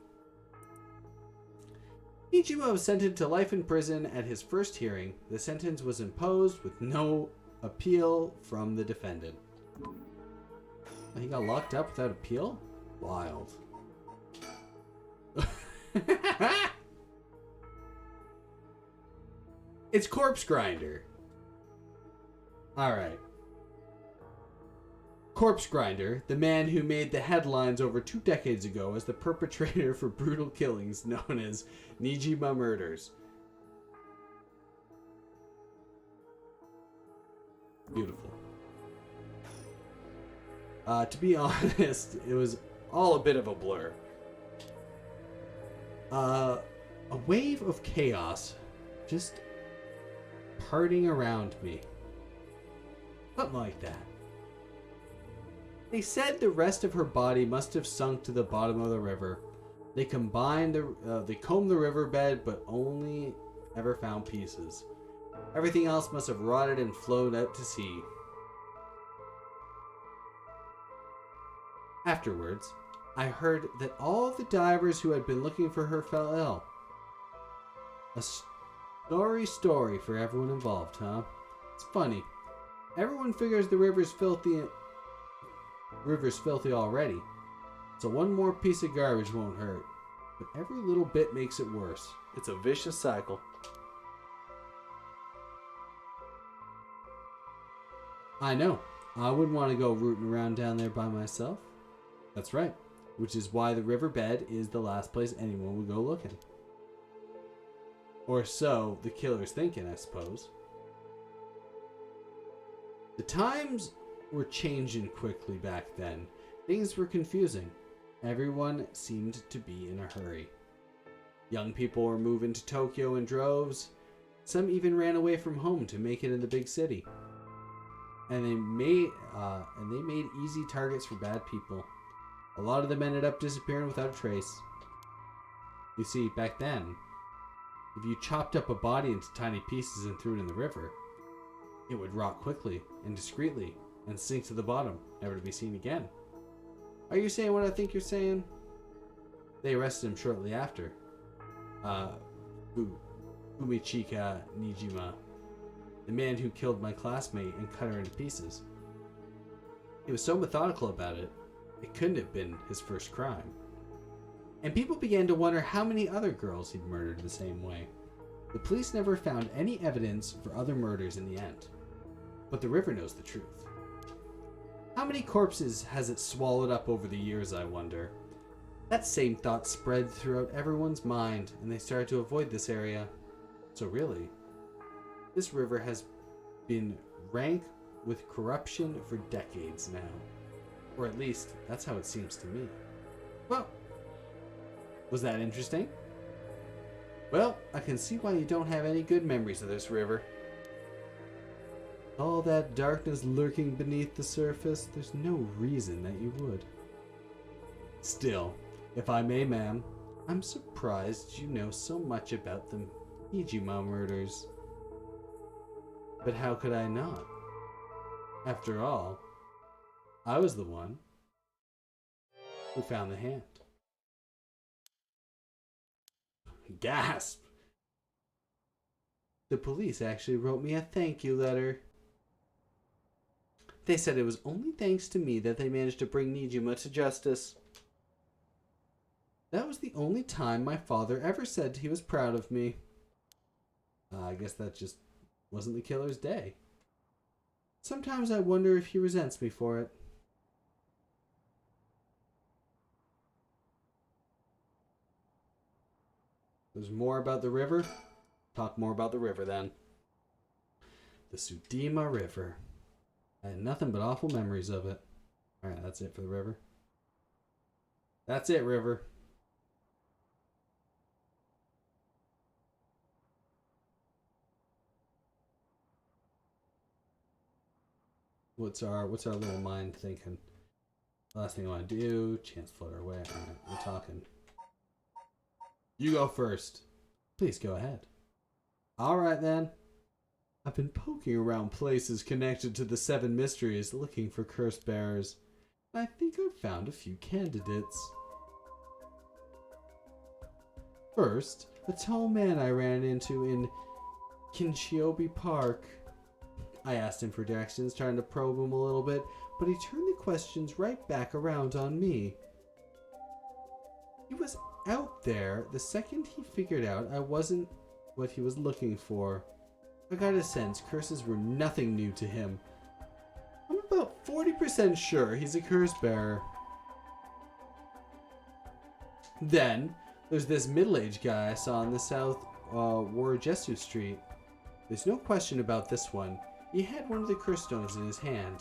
Nijima was sentenced to life in prison at his first hearing. The sentence was imposed with no appeal from the defendant. He got locked up without appeal? Wild. It's Corpse Grinder. Alright. Corpse Grinder, the man who made the headlines over 2 decades ago as the perpetrator for brutal killings known as Nijima murders. Beautiful. To be honest, it was all a bit of a blur. A wave of chaos just parting around me. Something like that. They said the rest of her body must have sunk to the bottom of the river. They combined they combed the riverbed, but only ever found pieces. Everything else must have rotted and flowed out to sea. Afterwards, I heard that all the divers who had been looking for her fell ill. A sorry story for everyone involved, huh? It's funny. Everyone figures the river's filthy already, so one more piece of garbage won't hurt. But every little bit makes it worse. It's a vicious cycle. I know. I wouldn't want to go rooting around down there by myself. That's right. Which is why the riverbed is the last place anyone would go looking. Or so the killer's thinking, I suppose. The times were changing quickly back then. Things were confusing. Everyone seemed to be in a hurry. Young people were moving to Tokyo in droves. Some even ran away from home to make it in the big city. And they made easy targets for bad people. A lot of them ended up disappearing without a trace. You see, back then, if you chopped up a body into tiny pieces and threw it in the river, it would rot quickly and discreetly and sink to the bottom, never to be seen again. Are you saying what I think you're saying? They arrested him shortly after. Fumichika Nijima, the man who killed my classmate and cut her into pieces. He was so methodical about it, it couldn't have been his first crime. And people began to wonder how many other girls he'd murdered the same way. The police never found any evidence for other murders in the end. But the river knows the truth. How many corpses has it swallowed up over the years, I wonder? That same thought spread throughout everyone's mind, and they started to avoid this area. So really, this river has been rank with corruption for decades now. Or at least, that's how it seems to me. Well, was that interesting? Well, I can see why you don't have any good memories of this river. All that darkness lurking beneath the surface, there's no reason that you would. Still, if I may, ma'am, I'm surprised you know so much about the Nijima murders. But how could I not? After all, I was the one who found the hand. Gasp! The police actually wrote me a thank you letter. They said it was only thanks to me that they managed to bring Nijima to justice. That was the only time my father ever said he was proud of me. I guess that just wasn't the killer's day. Sometimes I wonder if he resents me for it. There's more about the river? Talk more about the river then. The Sudima River. I had nothing but awful memories of it. Alright, that's it for the river. That's it, river. What's our little mind thinking? Last thing I want to do, chance float our way. Alright, we're talking. You go first. Please go ahead. Alright then. I've been poking around places connected to the 7 mysteries looking for curse bearers. I think I've found a few candidates. First, a tall man I ran into in Kinshiobi Park. I asked him for directions, trying to probe him a little bit, but he turned the questions right back around on me. He was out there the second he figured out I wasn't what he was looking for. I got a sense curses were nothing new to him. I'm about 40% sure he's a curse bearer. Then, there's this middle-aged guy I saw on the South Warajesu Street. There's no question about this one. He had one of the curse stones in his hand.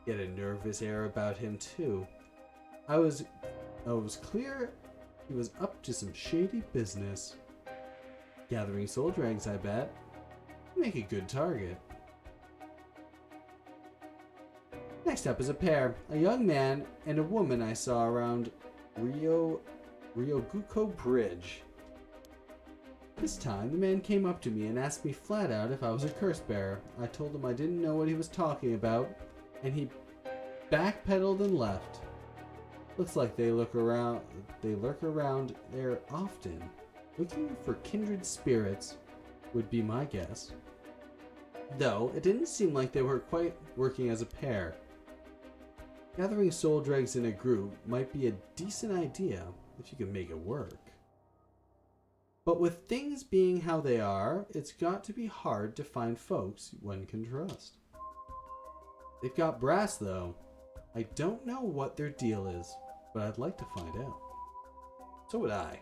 He had a nervous air about him too. I was clear he was up to some shady business. Gathering soul dregs, I bet. Make a good target. Next up is a pair, a young man and a woman I saw around Ryoguko Bridge. This time, the man came up to me and asked me flat out if I was a curse bearer. I told him I didn't know what he was talking about, and he backpedaled and left. Looks like they lurk around there often. Looking for kindred spirits would be my guess. Though, it didn't seem like they were quite working as a pair. Gathering soul dregs in a group might be a decent idea if you can make it work. But with things being how they are, it's got to be hard to find folks one can trust. They've got brass though. I don't know what their deal is, but I'd like to find out. So would I.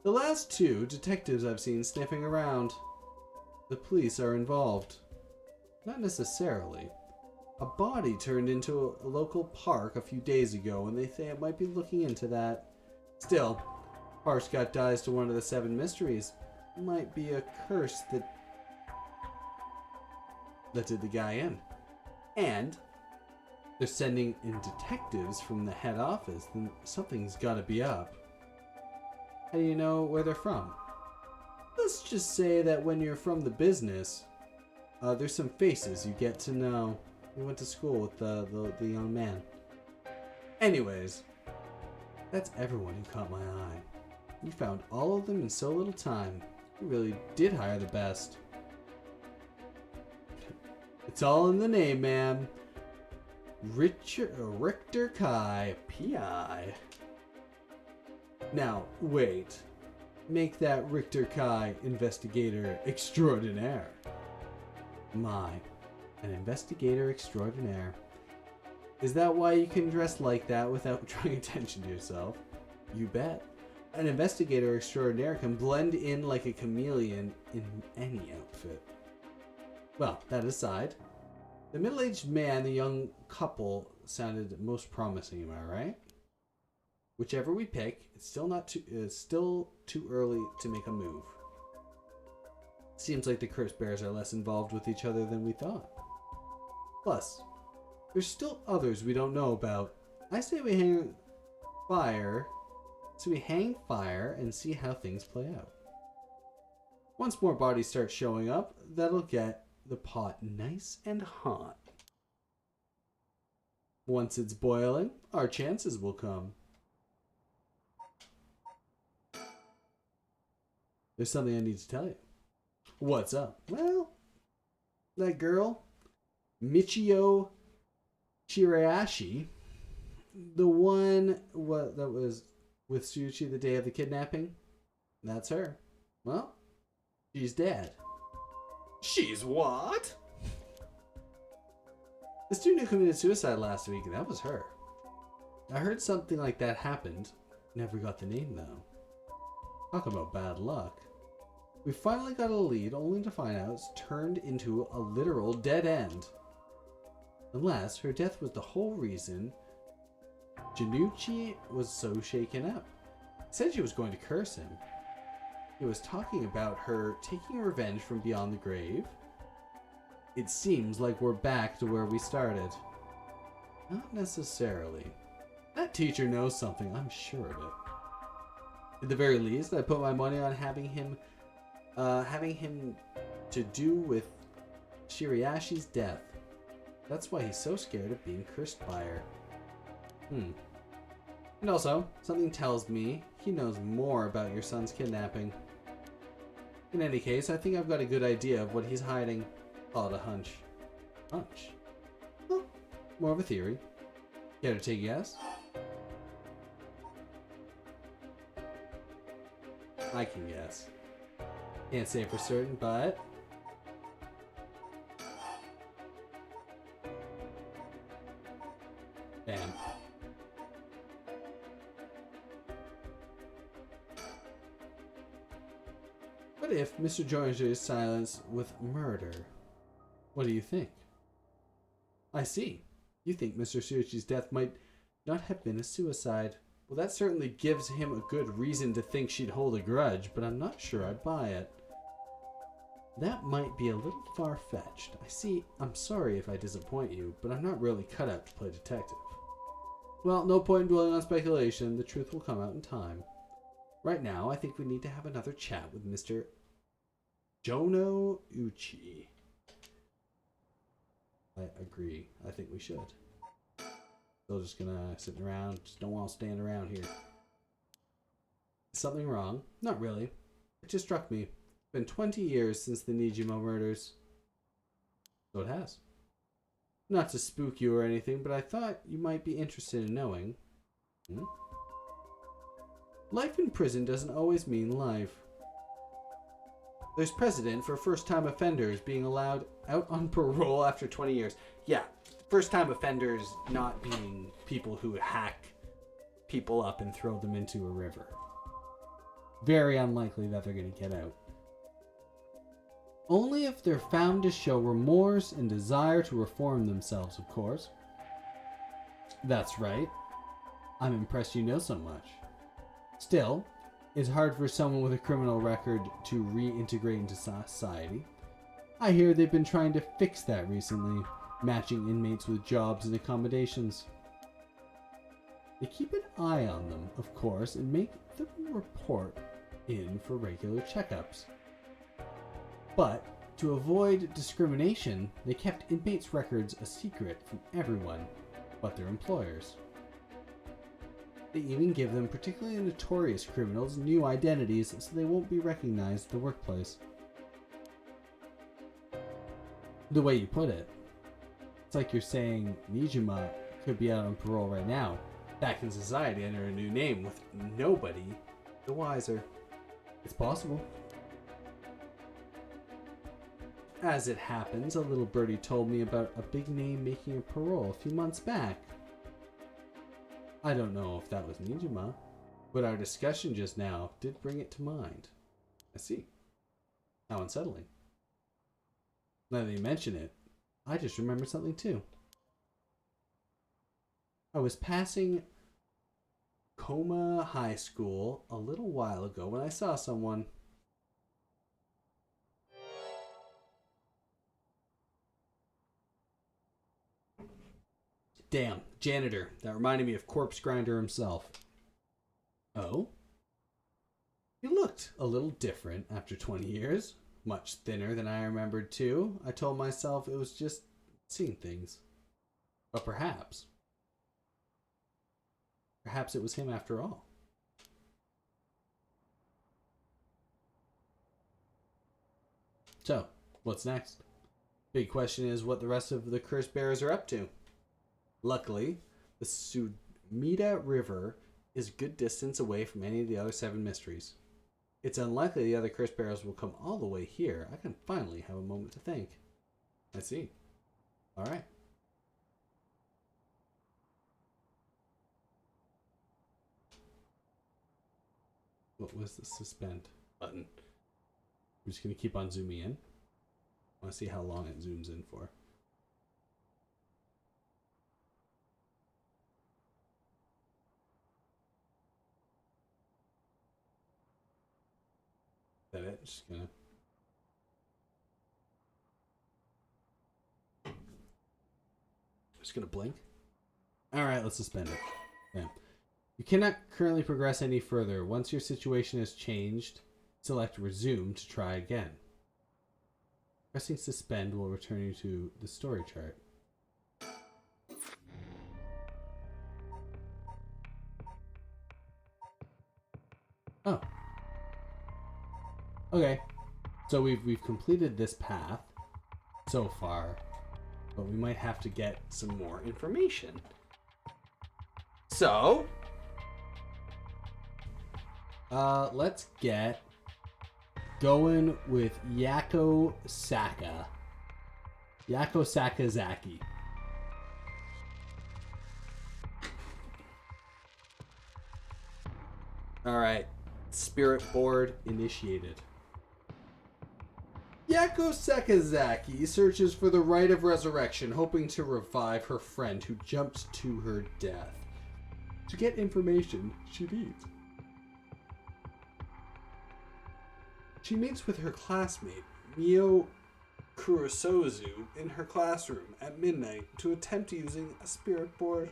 The last 2 detectives I've seen sniffing around. The police are involved. Not necessarily. A body turned into a local park a few days ago, and they say it might be looking into that. Still, park's got ties to one of the 7 mysteries. Might be a curse that did the guy in. And they're sending in detectives from the head office, then something's gotta be up. How do you know where they're from? Let's just say that when you're from the business, there's some faces you get to know. You went to school with the young man. Anyways, that's everyone who caught my eye. You found all of them in so little time. You really did hire the best. It's all in the name, ma'am. Richter Kai, P.I. Now, wait. Make that Richter Kai investigator extraordinaire. My, An investigator extraordinaire. Is that why you can dress like that without drawing attention to yourself? You bet. An investigator extraordinaire can blend in like a chameleon in any outfit. Well, that aside, the middle-aged man and the young couple sounded most promising, am I right? Whichever we pick, it's still too early to make a move. Seems like the curse bears are less involved with each other than we thought. Plus, there's still others we don't know about. I say we hang fire and see how things play out. Once more bodies start showing up, that'll get the pot nice and hot. Once it's boiling, our chances will come. There's something I need to tell you. What's up? Well, that girl, Michio Shirayashi, the one that was with Tsuchi the day of the kidnapping, that's her. Well, she's dead. She's what? The student who committed suicide last week, that was her. I heard something like that happened. Never got the name though. Talk about bad luck. We finally got a lead, only to find out it's turned into a literal dead end. Unless her death was the whole reason Janucci was so shaken up. He said she was going to curse him. He was talking about her taking revenge from beyond the grave. It seems like we're back to where we started. Not necessarily. That teacher knows something, I'm sure of it. At the very least, I put my money on having him to do with Shirayashi's death. That's why he's so scared of being cursed by her. And also, something tells me he knows more about your son's kidnapping. In any case, I think I've got a good idea of what he's hiding. Call it a hunch. Hunch? Well, more of a theory. Care to take a guess? I can guess. Can't say for certain, but... Bam. What if Mr. Jones is silenced with murder? What do you think? I see. You think Mr. Suichi's death might not have been a suicide. Well, that certainly gives him a good reason to think she'd hold a grudge, but I'm not sure I'd buy it. That might be a little far-fetched. I see, I'm sorry if I disappoint you, but I'm not really cut out to play detective. Well, no point in dwelling on speculation. The truth will come out in time. Right now, I think we need to have another chat with Mr. Jono Uchi. I agree. I think we should. Still just gonna sit around. Just don't want to stand around here. Is something wrong? Not really. It just struck me. It's been 20 years since the Nijimo murders. So it has. Not to spook you or anything, but I thought you might be interested in knowing. Life in prison doesn't always mean life. There's precedent for first-time offenders being allowed out on parole after 20 years. Yeah, first-time offenders not being people who hack people up and throw them into a river. Very unlikely that they're going to get out. Only if they're found to show remorse and desire to reform themselves, of course. That's right. I'm impressed you know so much. Still, it's hard for someone with a criminal record to reintegrate into society. I hear they've been trying to fix that recently, matching inmates with jobs and accommodations. They keep an eye on them, of course, and make them report in for regular checkups. But, to avoid discrimination, they kept inmates' records a secret from everyone but their employers. They even give them particularly notorious criminals new identities so they won't be recognized at the workplace. The way you put it, it's like you're saying Nijima could be out on parole right now, back in society under a new name with nobody the wiser. It's possible. As it happens, a little birdie told me about a big name making a parole a few months back. I don't know if that was Nijima, but our discussion just now did bring it to mind. I see. How unsettling. Now that you mention it, I just remembered something too. I was passing Koma High School a little while ago when I saw someone. Damn, janitor. That reminded me of Corpse Grinder himself. Oh? You looked a little different after 20 years. Much thinner than I remembered, too. I told myself it was just seeing things. But perhaps it was him after all. So, what's next? Big question is what the rest of the curse bearers are up to. Luckily, the Sumida River is a good distance away from any of the other 7 mysteries. It's unlikely the other curse bearers will come all the way here. I can finally have a moment to think. I see. Alright. What was the suspend button? I'm just going to keep on zooming in. I want to see how long it zooms in for. Is that it? Just gonna blink. Alright, let's suspend it. Yeah. You cannot currently progress any further. Once your situation has changed, select resume to try again. Pressing suspend will return you to the story chart. Oh. Okay. So we've completed this path so far, but we might have to get some more information. So, let's get going with Yako Saka. Yako Sakazaki. Alright. Spirit board initiated. Yako Sakazaki searches for the rite of resurrection, hoping to revive her friend who jumped to her death. To get information she needs. She meets with her classmate, Mio Kurosozu, in her classroom at midnight to attempt using a spirit board.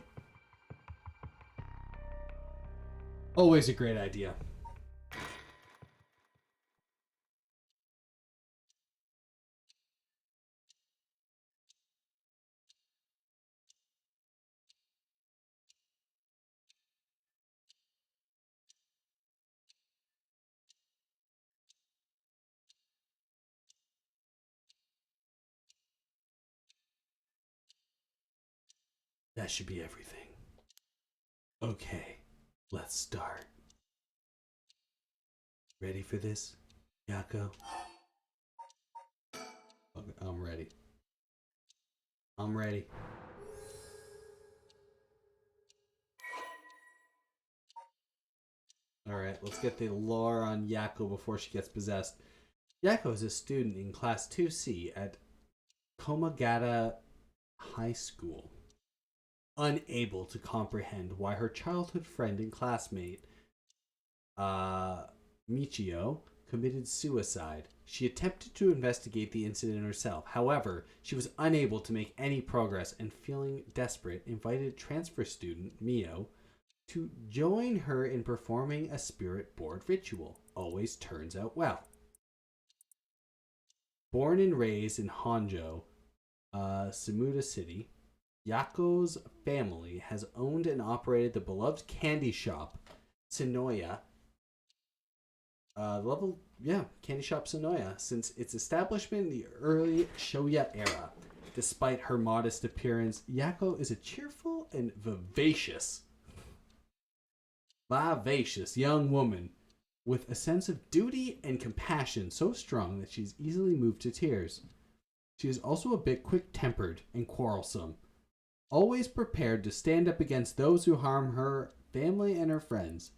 Always a great idea. That should be everything. Okay, let's start. Ready for this, Yako? Okay, I'm ready. I'm ready. Alright, let's get the lore on Yako before she gets possessed. Yako is a student in Class 2C at Komagata High School. Unable to comprehend why her childhood friend and classmate, Michio, committed suicide, she attempted to investigate the incident herself. However, she was unable to make any progress and, feeling desperate, invited transfer student Mio to join her in performing a spirit board ritual. Always turns out well. Born and raised in Honjo, Samuda City, Yako's family has owned and operated the beloved candy shop, Sonoya. Candy shop Sonoya, since its establishment in the early Shoya era. Despite her modest appearance, Yako is a cheerful and vivacious young woman with a sense of duty and compassion so strong that she's easily moved to tears. She is also a bit quick-tempered and quarrelsome, always prepared to stand up against those who harm her family and her friends.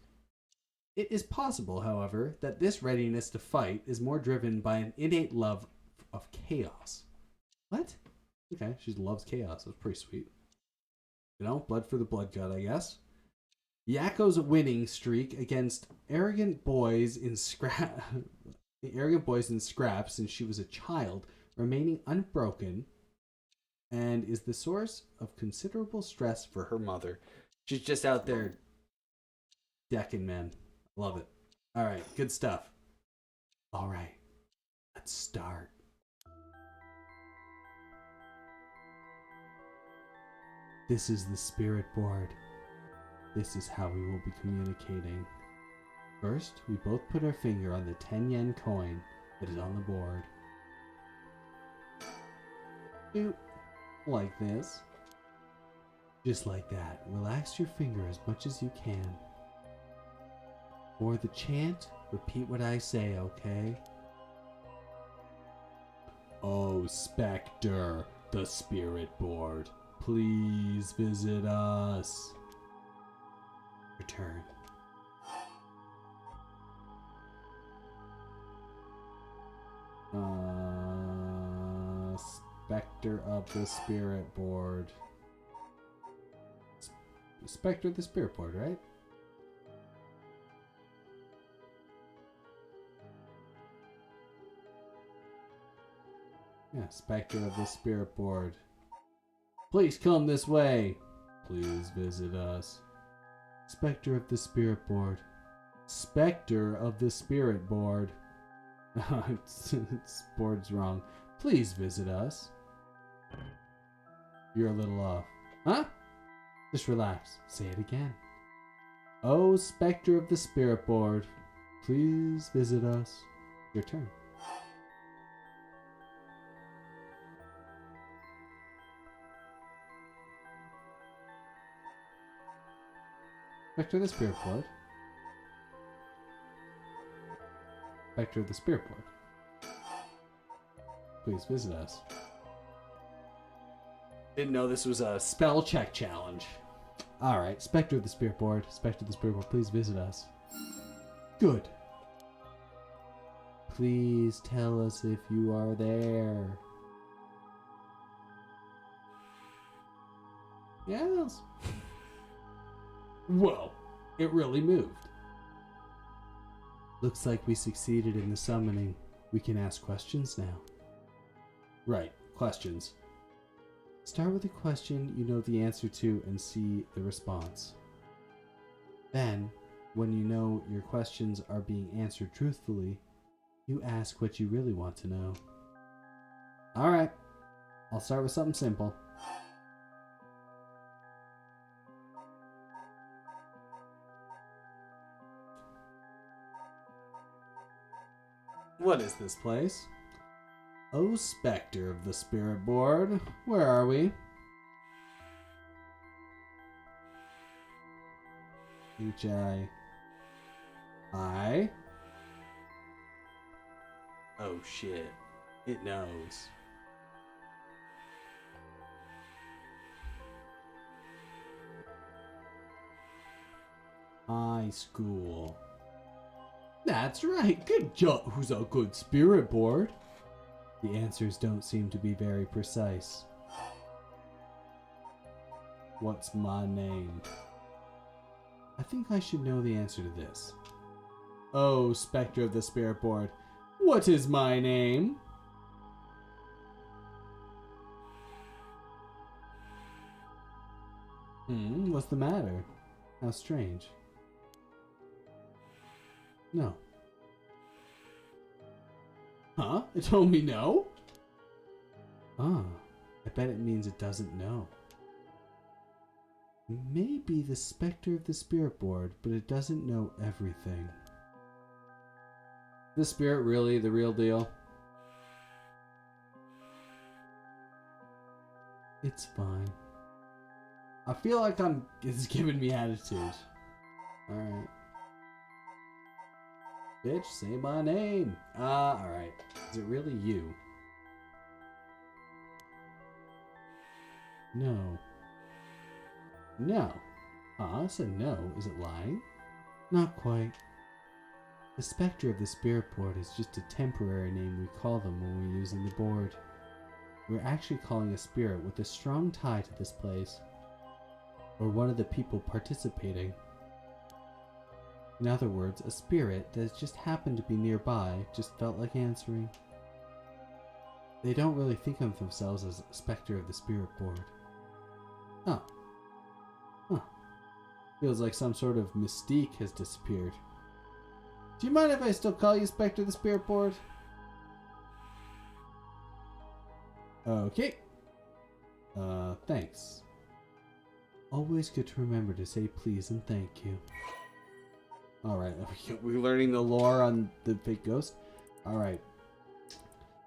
It is possible, however, that this readiness to fight is more driven by an innate love of chaos. What? Okay, she loves chaos. That's pretty sweet. You know, blood for the blood god, I guess. Yako's winning streak against arrogant boys in scraps since she was a child, remaining unbroken, and is the source of considerable stress for her mother. She's just out there decking, man. Love it. All right, good stuff. All right, let's start. This is the spirit board. This is how we will be communicating. First, we both put our finger on the 10 yen coin that is on the board. Doop. Like this. Just like that. Relax your finger as much as you can. For the chant, repeat what I say, okay? Oh, Spectre, the spirit board. Please visit us. Return. Spectre of the spirit board. Spectre of the spirit board, right? Yeah, Spectre of the spirit board. Please come this way. Please visit us. Spectre of the spirit board. Spectre of the spirit board. It's board's wrong. Please visit us. You're a little off. Huh? Just relax. Say it again. Oh, Spectre of the spirit board. Please visit us. Your turn. Spectre of the spirit board. Spectre of the spirit board. Please visit us. Didn't know this was a spell check challenge. Alright, Spectre of the spirit board. Spectre of the spirit board, please visit us. Good. Please tell us if you are there. Yes. Whoa, it really moved. Looks like we succeeded in the summoning. We can ask questions now. Right, questions. Start with a question you know the answer to and see the response. Then, when you know your questions are being answered truthfully, you ask what you really want to know. Alright, I'll start with something simple. What is this place? Oh, Spectre of the spirit board, where are we? H-I... Oh shit, it knows. High school. That's right, good job. Who's a good spirit board? The answers don't seem to be very precise. What's my name? I think I should know the answer to this. Oh, Spectre of the spirit board, what is my name? What's the matter? How strange. No. Huh? It told me no? Ah, I bet it means it doesn't know. Maybe the Spectre of the spirit board, but it doesn't know everything. The spirit really the real deal? It's fine. I feel like it's giving me attitude. Alright. Bitch, say my name. Alright. Is it really you? No. No. Ah, said no. Is it lying? Not quite. The specter of the spirit board is just a temporary name we call them when we're using the board. We're actually calling a spirit with a strong tie to this place, or one of the people participating. In other words, a spirit that just happened to be nearby just felt like answering. They don't really think of themselves as a specter of the spirit board. Oh. Huh. Feels like some sort of mystique has disappeared. Do you mind if I still call you Spectre of the Spirit Board? Okay. Thanks. Always good to remember to say please and thank you. Alright, we're learning the lore on the fake ghost. Alright.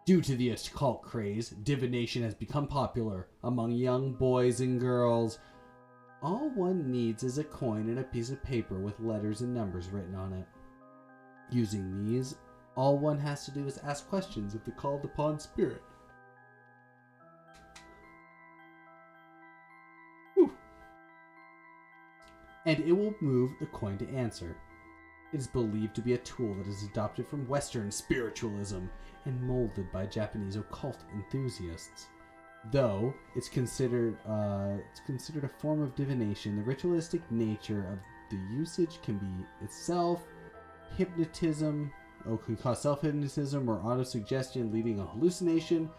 Due to the occult craze, divination has become popular among young boys and girls. All one needs is a coin and a piece of paper with letters and numbers written on it. Using these, all one has to do is ask questions of the called upon spirit. Whew. And it will move the coin to answer. It is believed to be a tool that is adopted from Western spiritualism and molded by Japanese occult enthusiasts. Though it's considered a form of divination, the ritualistic nature of the usage can be itself hypnotism, or can cause self-hypnotism or auto-suggestion leading a hallucination,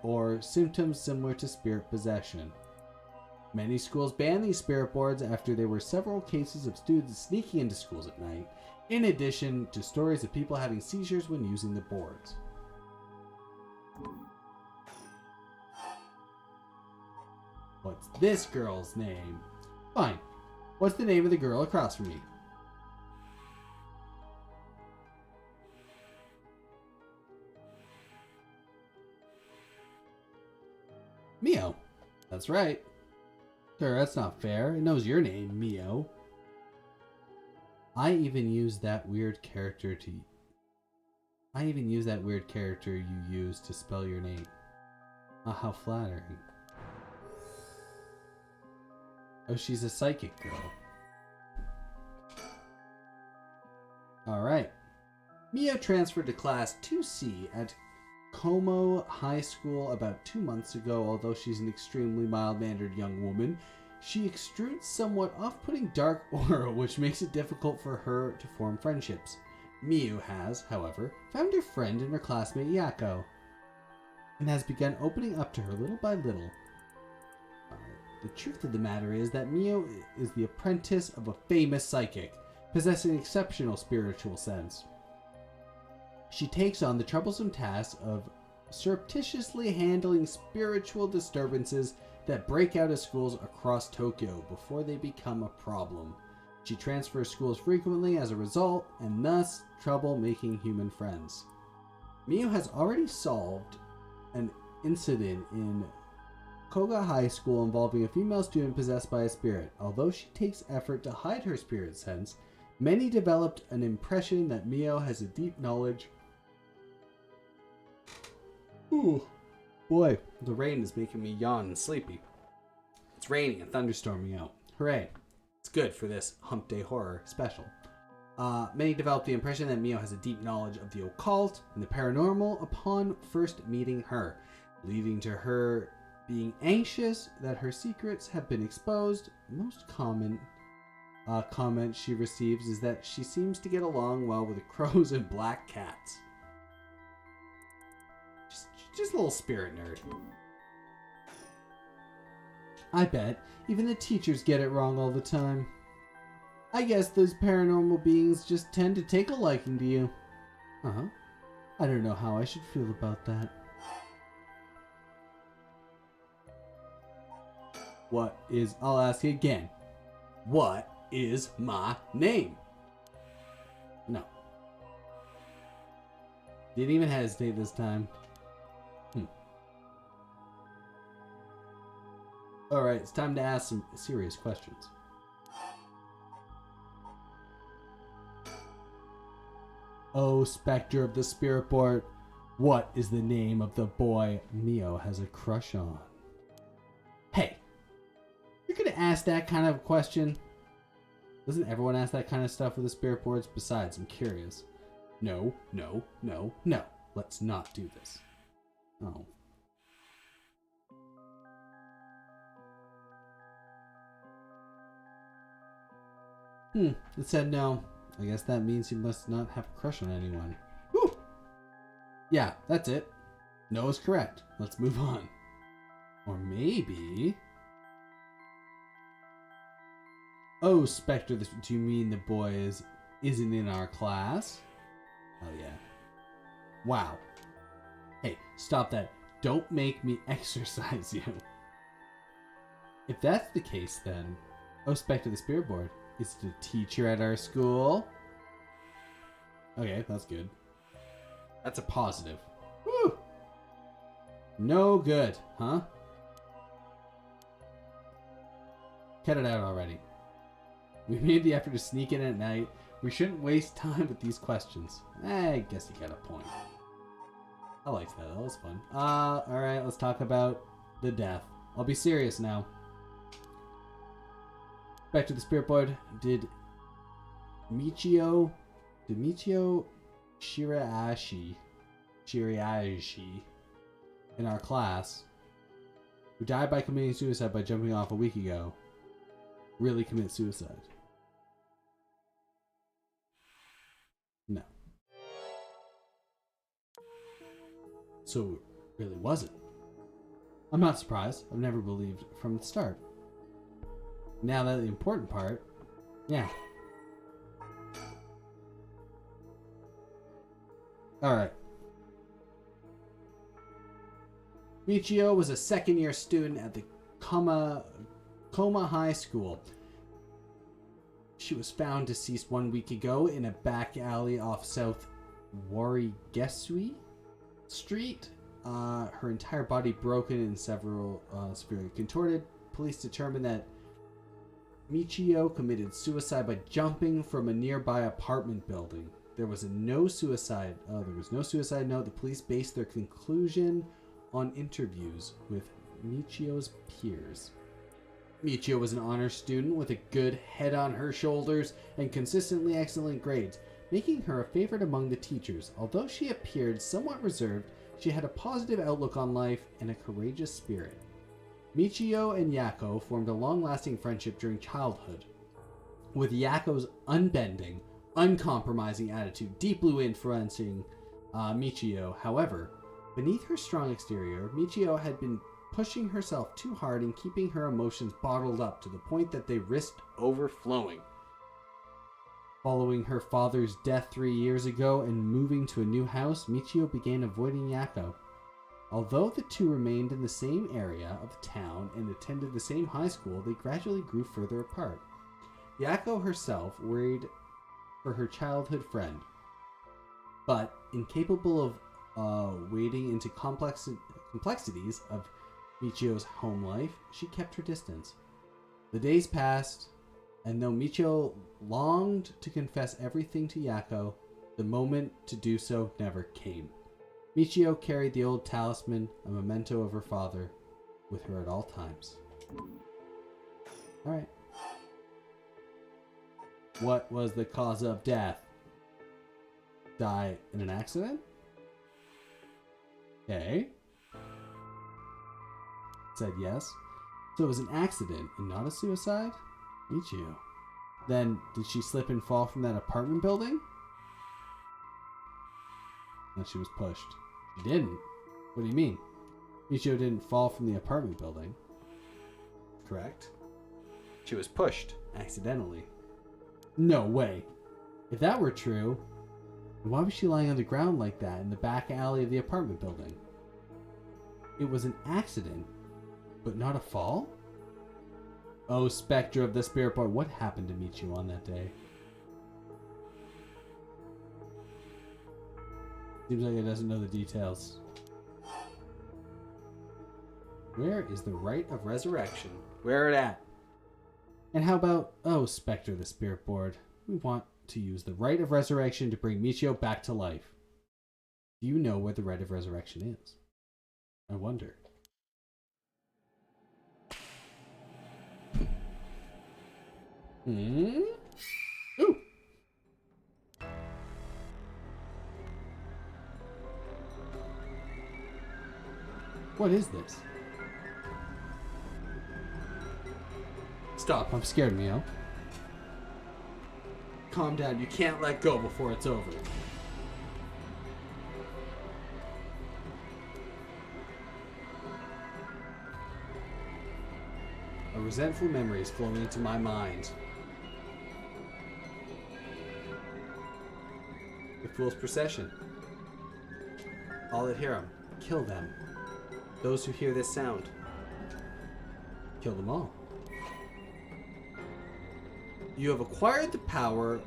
or symptoms similar to spirit possession. Many schools banned these spirit boards after there were several cases of students sneaking into schools at night, in addition to stories of people having seizures when using the boards. What's this girl's name? Fine. What's the name of the girl across from me? Mio. That's right. Sure, that's not fair. It knows your name, Mio. I even use that weird character you use to spell your name. Ah, how flattering. Oh, she's a psychic girl. Alright. Mio transferred to Class 2C at Como High School about 2 months ago. Although she's an extremely mild-mannered young woman, she exudes somewhat off-putting dark aura, which makes it difficult for her to form friendships. Miu has, however, found her friend in her classmate Yako, and has begun opening up to her little by little. The truth of the matter is that Miu is the apprentice of a famous psychic, possessing exceptional spiritual sense. She takes on the troublesome task of surreptitiously handling spiritual disturbances that break out of schools across Tokyo before they become a problem. She transfers schools frequently as a result, and thus trouble making human friends. Miu has already solved an incident in Koga High School involving a female student possessed by a spirit. Although she takes effort to hide her spirit sense, many developed an impression that Mio has a deep knowledge. Ooh, boy, the rain is making me yawn and sleepy. It's raining and thunderstorming out. Hooray. It's good for this Hump Day Horror special. Many developed the impression that Mio has a deep knowledge of the occult and the paranormal upon first meeting her, leading to her being anxious that her secrets have been exposed. Most common comment she receives is that she seems to get along well with crows and black cats. Just a little spirit nerd. I bet even the teachers get it wrong all the time. I guess those paranormal beings just tend to take a liking to you. Uh-huh. I don't know how I should feel about that. I'll ask you again. What is my name? No. Didn't even hesitate this time. Alright, it's time to ask some serious questions. Oh, Spectre of the Spirit Board, what is the name of the boy Mio has a crush on? Hey, to ask that kind of question? Doesn't everyone ask that kind of stuff with the spirit boards? Besides, I'm curious. No, no, no, no. Let's not do this. Oh. It said no. I guess that means you must not have a crush on anyone. Whew. Yeah, that's it. No is correct. Let's move on. Or maybe... Oh, Spectre, do you mean the boy isn't in our class? Oh, yeah. Wow. Hey, stop that. Don't make me exercise you. If that's the case, then... Oh, Spectre, the spirit board. Is it a teacher at our school? Okay, that's good. That's a positive. Woo! No good, huh? Cut it out already. We made the effort to sneak in at night. We shouldn't waste time with these questions. I guess you got a point. I liked that. That was fun. Alright, let's talk about the death. I'll be serious now. Back to the spirit board. Did Michio Shiraishi in our class, who died by committing suicide by jumping off a week ago, really commit suicide? No. So it really wasn't. I'm not surprised. I've never believed from the start. Now that the important part, yeah. Alright. Michio was a second-year student at the Koma High School. She was found deceased 1 week ago in a back alley off South Warigesui Street. Her entire body broken and several severely contorted. Police determined that Michio committed suicide by jumping from a nearby apartment building. There was no suicide note. The police based their conclusion on interviews with Michio's peers. Michio was an honor student with a good head on her shoulders and consistently excellent grades, making her a favorite among the teachers. Although she appeared somewhat reserved, she had a positive outlook on life and a courageous spirit. Michio and Yako formed a long-lasting friendship during childhood, with Yako's unbending, uncompromising attitude deeply influencing Michio. However, beneath her strong exterior, Michio had been pushing herself too hard and keeping her emotions bottled up to the point that they risked overflowing. Following her father's death 3 years ago and moving to a new house, Michio began avoiding Yako. Although the two remained in the same area of town and attended the same high school, they gradually grew further apart. Yako herself worried for her childhood friend, but incapable of wading into complexities of Michio's home life, she kept her distance. The days passed, and though Michio longed to confess everything to Yako, the moment to do so never came. Michio carried the old talisman, a memento of her father, with her at all times. Alright. What was the cause of death? Die in an accident? Okay. Said yes. So it was an accident and not a suicide? Michio. Then, did she slip and fall from that apartment building? No, she was pushed. She didn't? What do you mean? Michio didn't fall from the apartment building. Correct. She was pushed. Accidentally. No way. If that were true, why was she lying on the ground like that in the back alley of the apartment building? It was an accident, but not a fall? Oh, Spectre of the Spirit Board, what happened to Michio on that day? Seems like it doesn't know the details. Where is the rite of resurrection? Where it at? And how about, oh, Spectre of the Spirit Board, we want to use the rite of resurrection to bring Michio back to life. Do you know where the rite of resurrection is? I wonder. Hmm? Ooh! What is this? Stop, I'm scared, Mio. Calm down, you can't let go before it's over. A resentful memory is flowing into my mind. The Fool's Procession. All that hear him, kill them. Those who hear this sound, kill them all. You have acquired the power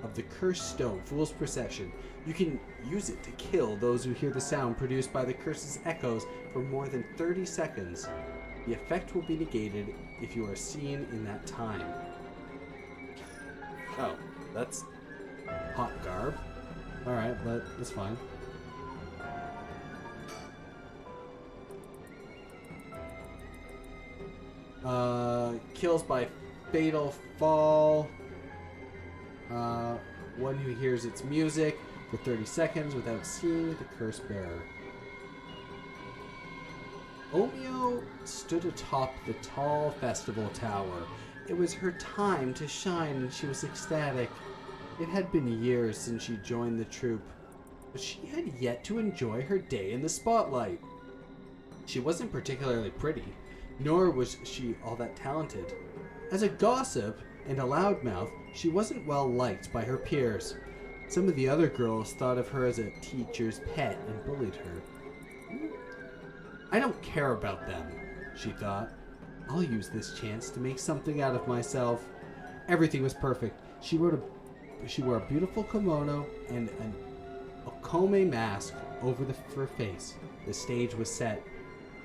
of the cursed stone, Fool's Procession. You can use it to kill those who hear the sound produced by the curse's echoes for more than 30 seconds. The effect will be negated if you are seen in that time. Oh, that's hot garb. Alright, but that's fine. Kills by fatal fall. One who hears its music for 30 seconds without seeing the curse bearer. Omio stood atop the tall festival tower. It was her time to shine and she was ecstatic. It had been years since she joined the troupe, but she had yet to enjoy her day in the spotlight. She wasn't particularly pretty, nor was she all that talented. As a gossip and a loudmouth, she wasn't well liked by her peers. Some of the other girls thought of her as a teacher's pet and bullied her. I don't care about them, she thought. I'll use this chance to make something out of myself. Everything was perfect. She wore a beautiful kimono and an okome mask over her face. The stage was set.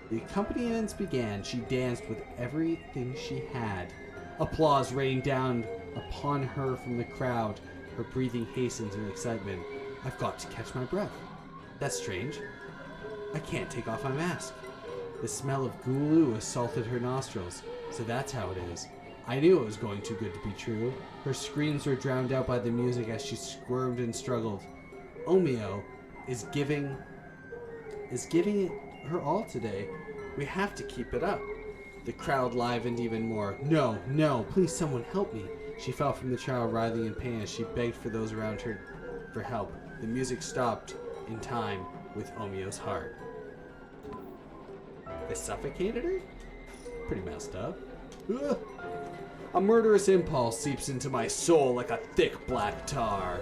The accompaniments began. She danced with everything she had. Applause rained down upon her from the crowd. Her breathing hastened in excitement. I've got to catch my breath. That's strange. I can't take off my mask. The smell of gulu assaulted her nostrils. So that's how it is. I knew it was going too good to be true. Her screams were drowned out by the music as she squirmed and struggled. Omio is giving it her all today. We have to keep it up. The crowd livened even more. No, no, please someone help me. She fell from the tower, writhing in pain as she begged for those around her for help. The music stopped in time with Omio's heart. They suffocated her? Pretty messed up. Ugh. A murderous impulse seeps into my soul like a thick black tar.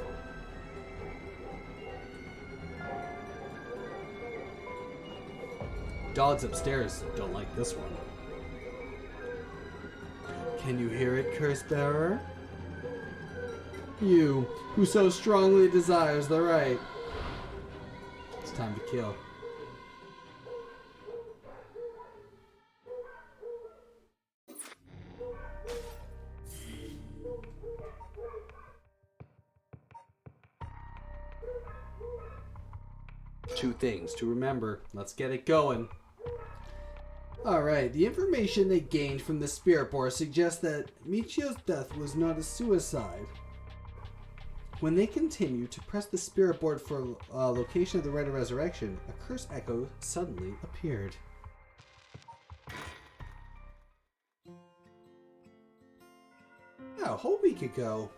Dogs upstairs don't like this one. Can you hear it, curse bearer? You, who so strongly desires the right. It's time to kill. Two things to remember. Let's get it going. Alright, the information they gained from the spirit board suggests that Michio's death was not a suicide. When they continued to press the spirit board for location of the Rite of Resurrection, a curse echo suddenly appeared. A whole week ago.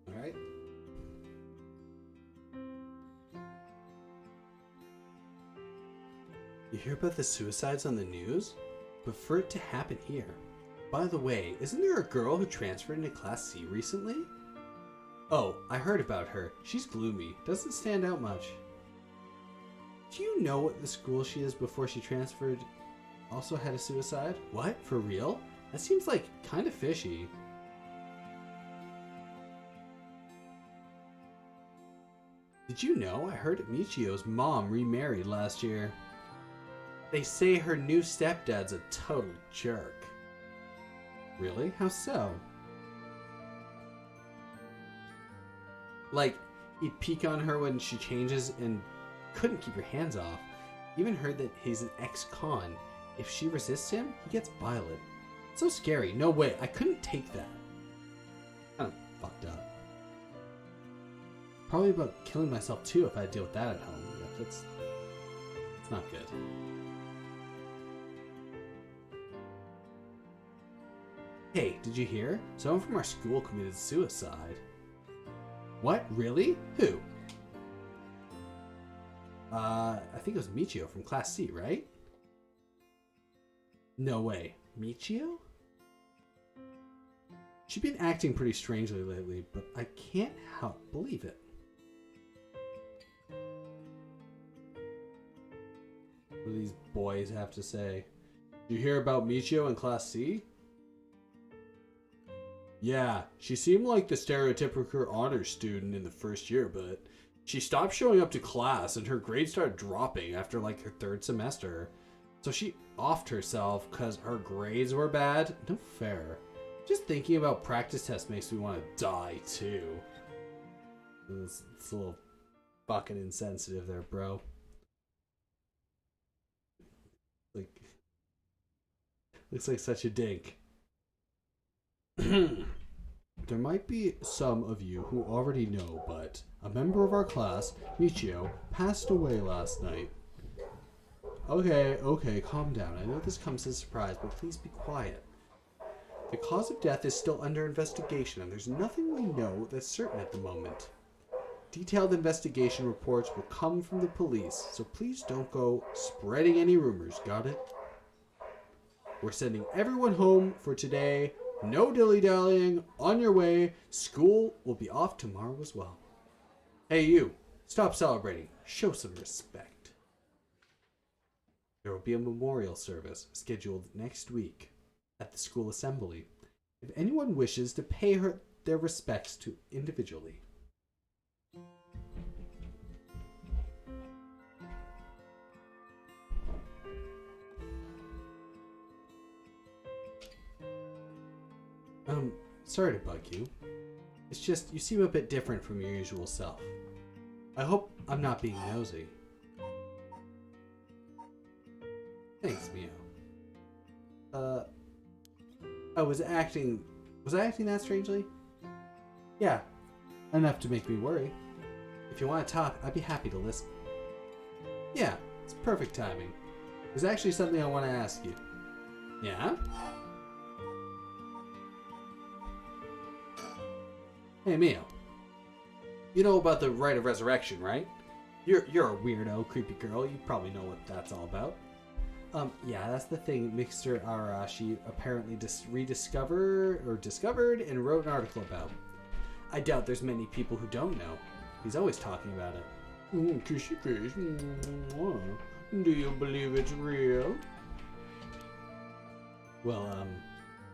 Alright. You hear about the suicides on the news? But for it to happen here. By the way, isn't there a girl who transferred into Class C recently? Oh, I heard about her. She's gloomy. Doesn't stand out much. Do you know what the school she is before she transferred also had a suicide? What? For real? That seems like kind of fishy. Did you know I heard Michio's mom remarried last year? They say her new stepdad's a total jerk. Really? How so? Like, he'd peek on her when she changes and couldn't keep her hands off. Even heard that he's an ex-con. If she resists him, he gets violent. So scary. No way. I couldn't take that. Kind of fucked up. Probably about killing myself too if I deal with that at home. It's not good. Hey, did you hear? Someone from our school committed suicide. What? Really? Who? I think it was Michio from Class C, right? No way. Michio? She's been acting pretty strangely lately, but I can't help believe it. What do these boys have to say? Did you hear about Michio in Class C? Yeah, she seemed like the stereotypical honors student in the first year, but she stopped showing up to class and her grades started dropping after like her third semester. So she offed herself because her grades were bad? No fair. Just thinking about practice tests makes me want to die too. It's a little fucking insensitive there, bro. Like, looks like such a dink. There might be some of you who already know, but a member of our class, Michio, passed away last night. Okay, calm down. I know this comes as a surprise, but please be quiet. The cause of death is still under investigation, and there's nothing we know that's certain at the moment. Detailed investigation reports will come from the police, so please don't go spreading any rumors, got it? We're sending everyone home for today. No dilly-dallying. On your way. School will be off tomorrow as well. Hey, you. Stop celebrating. Show some respect. There will be a memorial service scheduled next week at the school assembly. If anyone wishes to pay her their respects to individually. Sorry to bug you. It's just you seem a bit different from your usual self. I hope I'm not being nosy. Thanks, Mio. Was I acting that strangely? Yeah, enough to make me worry. If you want to talk, I'd be happy to listen. Yeah, it's perfect timing. There's actually something I want to ask you. Yeah? Hey, Mio. You know about the rite of resurrection, right? You're a weirdo, creepy girl. You probably know what that's all about. Yeah, that's the thing Mr. Arashi apparently discovered and wrote an article about. I doubt there's many people who don't know. He's always talking about it. Kissy face. Do you believe it's real? Well,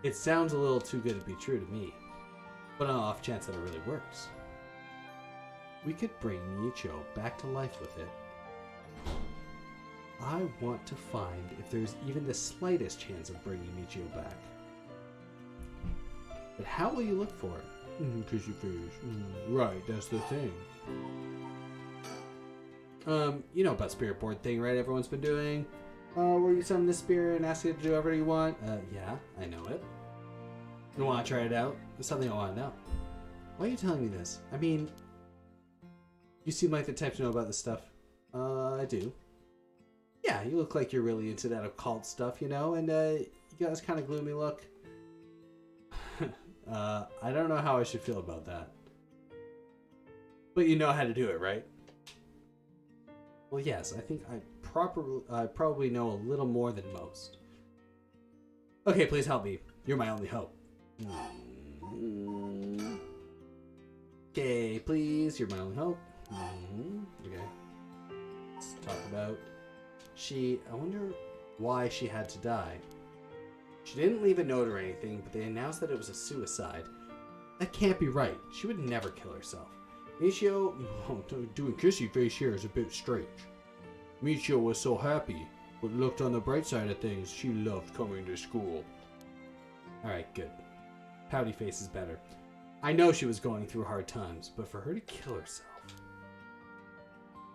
it sounds a little too good to be true to me. But on the off chance that it really works, we could bring Michio back to life with it. I want to find if there's even the slightest chance of bringing Michio back. But how will you look for it? Kissy face. Right, that's the thing. You know about spirit board thing, right? Everyone's been doing. Where you summon the spirit and ask it to do whatever you want. Yeah, I know it. You want to try it out? It's something I want to know. Why are you telling me this? I mean, you seem like the type to know about this stuff. I do. Yeah, you look like you're really into that occult stuff, you know, and you got this kind of gloomy look. I don't know how I should feel about that. But you know how to do it, right? Well, yes, I think I probably know a little more than most. Okay, please help me. You're my only hope. Okay, please. You're my only hope. Okay. Let's talk about... I wonder why she had to die. She didn't leave a note or anything, but they announced that it was a suicide. That can't be right. She would never kill herself. Michio... doing kissy face here is a bit strange. Michio was so happy. But looked on the bright side of things, she loved coming to school. Alright, good. Pouty face is better. I know she was going through hard times, but for her to kill herself...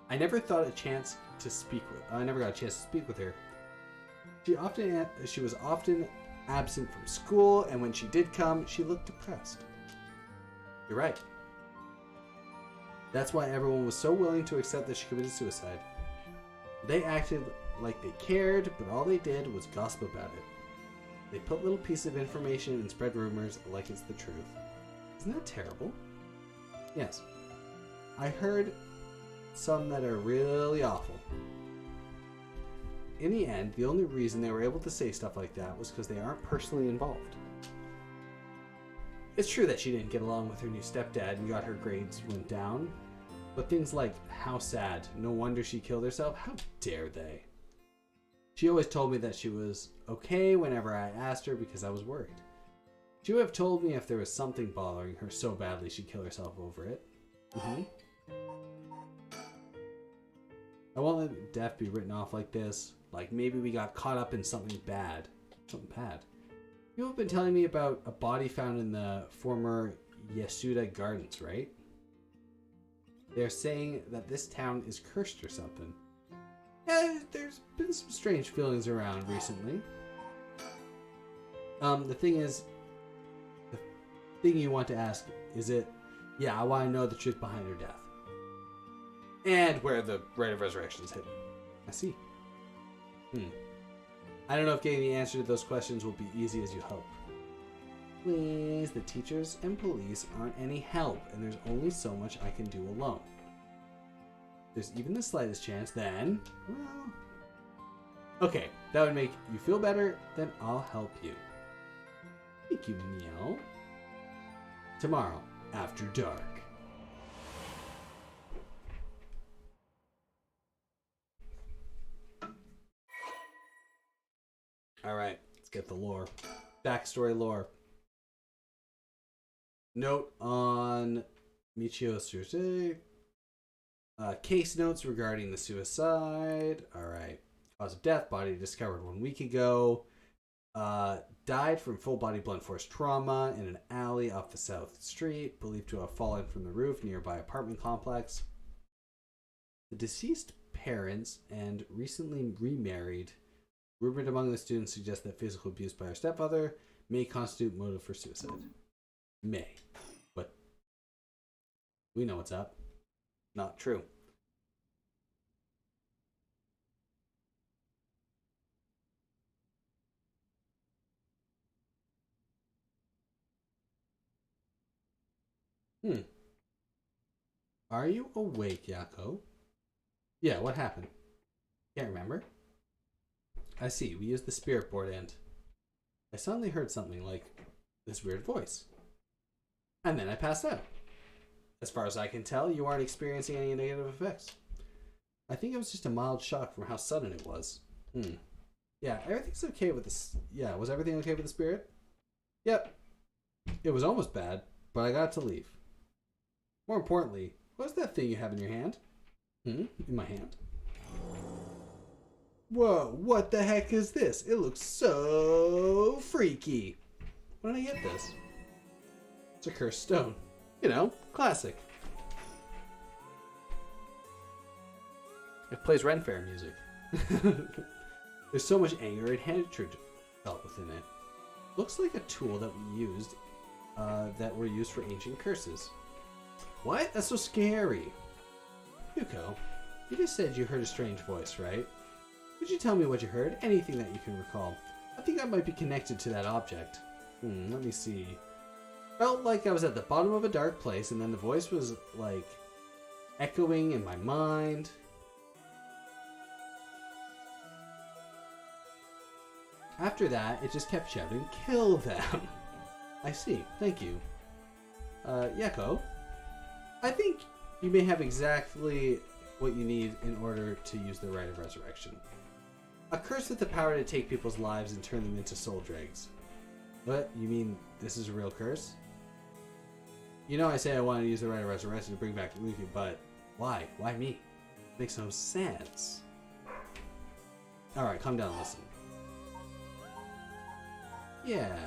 I never got a chance to speak with her. She was often absent from school, and when she did come, she looked depressed. You're right. That's why everyone was so willing to accept that she committed suicide. They acted like they cared, but all they did was gossip about it. They put little pieces of information and spread rumors like it's the truth. Isn't that terrible? Yes. I heard some that are really awful. In the end, the only reason they were able to say stuff like that was because they aren't personally involved. It's true that she didn't get along with her new stepdad and got her grades went down, but things like, how sad, no wonder she killed herself, how dare they? She always told me that she was okay whenever I asked her because I was worried. She would have told me if there was something bothering her so badly she'd kill herself over it. I won't let death be written off like this. Like maybe we got caught up in something bad. You have been telling me about a body found in the former Yasuda Gardens, right? They're saying that this town is cursed or something. Yeah, there's been some strange feelings around recently. The thing you want to ask, is it... Yeah, I want to know the truth behind her death. And where the Rite of Resurrection is hidden. I see. I don't know if getting the answer to those questions will be easy as you hope. Please, the teachers and police aren't any help, and there's only so much I can do alone. If there's even the slightest chance, then, well... Okay, that would make you feel better, then I'll help you. Thank you, Meow. Tomorrow, after dark. Alright, let's get the lore. Backstory lore. Note on Michio Suicide. Case notes regarding the suicide. Alright. Cause of death, body discovered 1 week ago. Died from full body blunt force trauma in an alley off the South Street. Believed to have fallen from the roof nearby apartment complex. The deceased parents and recently remarried. Rumored among the students suggest that physical abuse by her stepfather may constitute motive for suicide. May. But we know what's up. Not true. Are you awake, Yako? Yeah, what happened? Can't remember. I see, we used the spirit board and... I suddenly heard something like this weird voice. And then I passed out. As far as I can tell, you aren't experiencing any negative effects. I think it was just a mild shock from how sudden it was. Yeah, everything's okay with this. Yeah, was everything okay with the spirit? Yep. It was almost bad, but I got to leave. More importantly, what's that thing you have in your hand? In my hand. Whoa, what the heck is this? It looks so freaky. When did I get this? It's a cursed stone. You know, classic. It plays Ren Fair music. There's so much anger and hatred felt within it. Looks like a tool that we used, that were used for ancient curses. What? That's so scary. Yuko, you just said you heard a strange voice, right? Could you tell me what you heard? Anything that you can recall. I think I might be connected to that object. Let me see. Felt like I was at the bottom of a dark place, and then the voice was, like, echoing in my mind. After that, it just kept shouting, "Kill them!" I see. Thank you. Yako, I think you may have exactly what you need in order to use the Rite of Resurrection. A curse with the power to take people's lives and turn them into soul dregs. What? You mean this is a real curse? You know I say I want to use the Rite of Resurrection to bring back Luffy, but why? Why me? Makes no sense. Alright, calm down and listen. Yeah.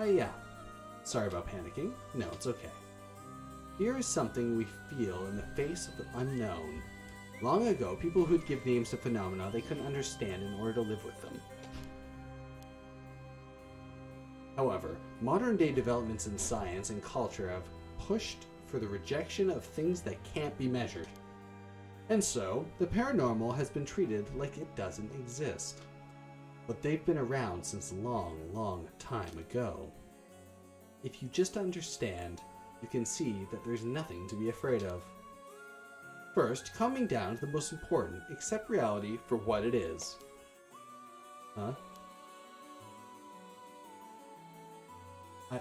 Yeah. Sorry about panicking. No, it's okay. Fear is something we feel in the face of the unknown. Long ago, people who'd give names to phenomena they couldn't understand in order to live with them. However, modern-day developments in science and culture have pushed for the rejection of things that can't be measured. And so, the paranormal has been treated like it doesn't exist. But they've been around since a long, long time ago. If you just understand, you can see that there's nothing to be afraid of. First, calming down is the most important. Accept reality for what it is. Huh? I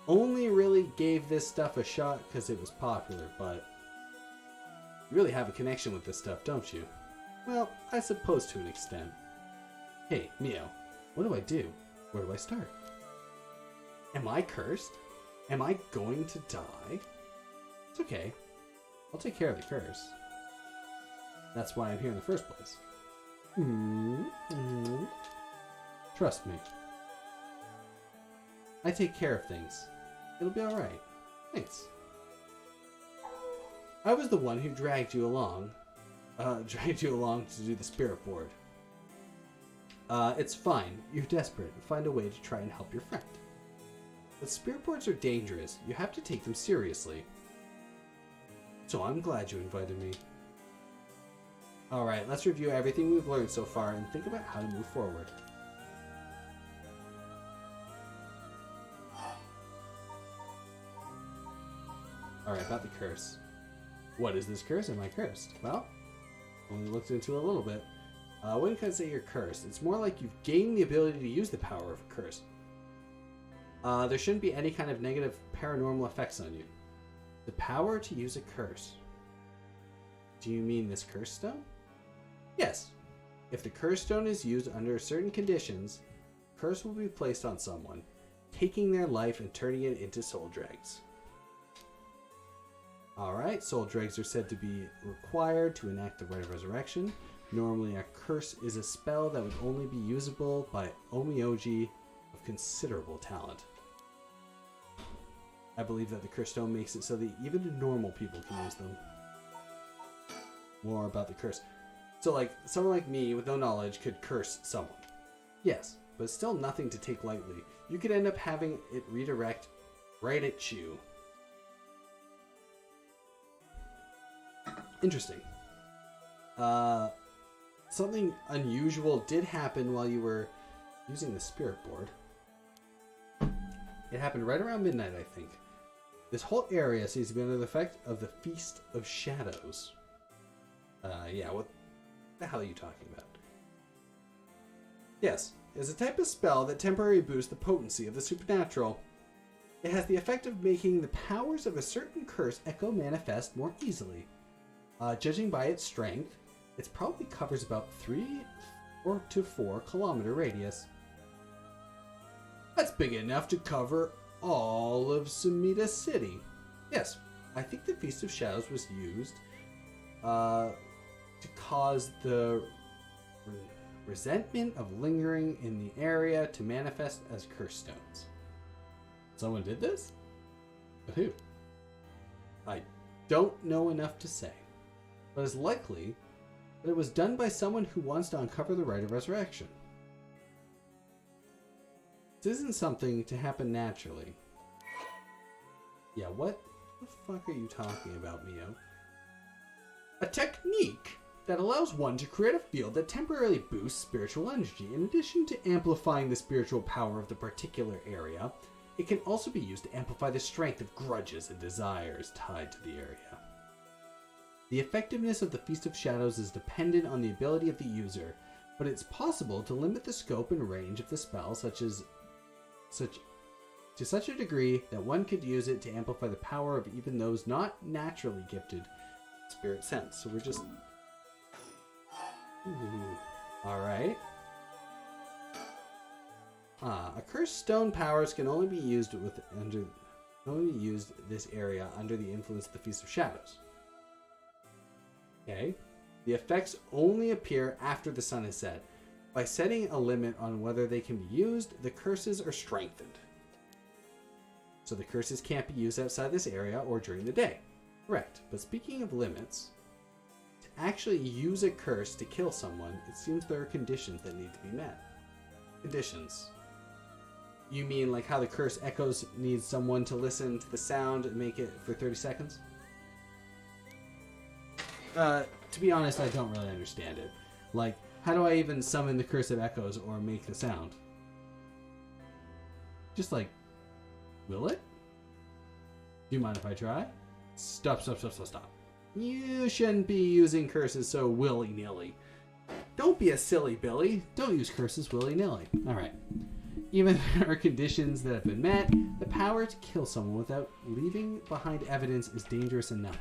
only really gave this stuff a shot because it was popular, but you really have a connection with this stuff, don't you? Well, I suppose to an extent. Hey, Mio, what do I do? Where do I start? Am I cursed? Am I going to die? It's okay. I'll take care of the curse. That's why I'm here in the first place. Trust me. I take care of things. It'll be alright. Thanks. I was the one who dragged you along to do the spirit board. It's fine. You're desperate. Find a way to try and help your friend. But spirit boards are dangerous. You have to take them seriously. So I'm glad you invited me. Alright, let's review everything we've learned so far and think about how to move forward. Alright, about the curse. What is this curse? Am I cursed? Well, only looked into it a little bit. I wouldn't say you're cursed. It's more like you've gained the ability to use the power of a curse. There shouldn't be any kind of negative paranormal effects on you. The power to use a curse. Do you mean this curse stone? Yes. If the curse stone is used under certain conditions, curse will be placed on someone, taking their life and turning it into soul dregs. Alright, soul dregs are said to be required to enact the rite of resurrection. Normally a curse is a spell that would only be usable by Omyoji of considerable talent. I believe that the curse stone makes it so that even normal people can use them. More about the curse. So like, someone like me with no knowledge could curse someone. Yes, but it's still nothing to take lightly. You could end up having it redirect right at you. Interesting. Something unusual did happen while you were using the spirit board. It happened right around midnight, I think. This whole area seems to be under the effect of the Feast of Shadows. Yeah, what the hell are you talking about? Yes, it's a type of spell that temporarily boosts the potency of the supernatural. It has the effect of making the powers of a certain curse echo manifest more easily. Judging by its strength, it probably covers about 3 to 4 kilometer radius. That's big enough to cover all of Sumida City. Yes, I think the Feast of Shadows was used to cause the resentment of lingering in the area to manifest as curse stones. Someone did this? But who? I don't know enough to say, but it's likely that it was done by someone who wants to uncover the rite of resurrection. This isn't something to happen naturally. Yeah, what the fuck are you talking about, Mio? A technique that allows one to create a field that temporarily boosts spiritual energy. In addition to amplifying the spiritual power of the particular area, it can also be used to amplify the strength of grudges and desires tied to the area. The effectiveness of the Feast of Shadows is dependent on the ability of the user, but it's possible to limit the scope and range of the spell to such a degree that one could use it to amplify the power of even those not naturally gifted spirit sense. So we're just... Alright. A cursed stone powers can only be used this area under the influence of the Feast of Shadows. Okay. The effects only appear after the sun has set. By setting a limit on whether they can be used, the curses are strengthened. So the curses can't be used outside this area or during the day. Correct. But speaking of limits, to actually use a curse to kill someone, it seems there are conditions that need to be met. Conditions. You mean like how the curse echoes needs someone to listen to the sound and make it for 30 seconds? To be honest, I don't really understand it. Like, how do I even summon the curse of echoes or make the sound? Just like, will it? Do you mind if I try? Stop. You shouldn't be using curses so willy-nilly. Don't be a silly Billy. Don't use curses willy-nilly. Alright. Even if there are conditions that have been met, the power to kill someone without leaving behind evidence is dangerous enough.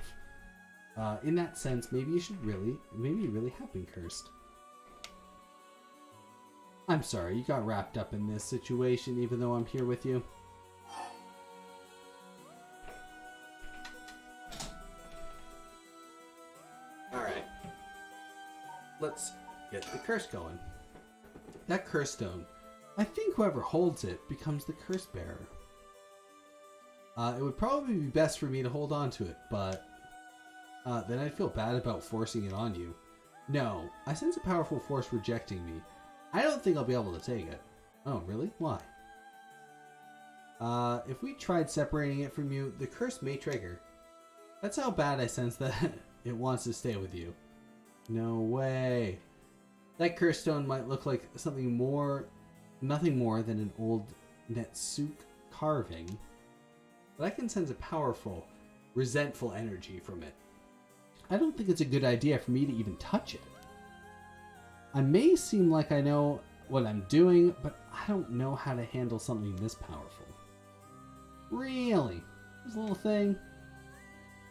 In that sense, maybe you really have been cursed. I'm sorry, you got wrapped up in this situation even though I'm here with you. Alright. Let's get the curse going. That curse stone. I think whoever holds it becomes the curse bearer. It would probably be best for me to hold on to it, but then I'd feel bad about forcing it on you. No, I sense a powerful force rejecting me. I don't think I'll be able to take it. Oh, really? Why? If we tried separating it from you, the curse may trigger. That's how bad I sense that it wants to stay with you. No way. That curse stone might look like nothing more than an old Netsuke carving, but I can sense a powerful, resentful energy from it. I don't think it's a good idea for me to even touch it. I may seem like I know what I'm doing, but I don't know how to handle something this powerful. Really? This little thing?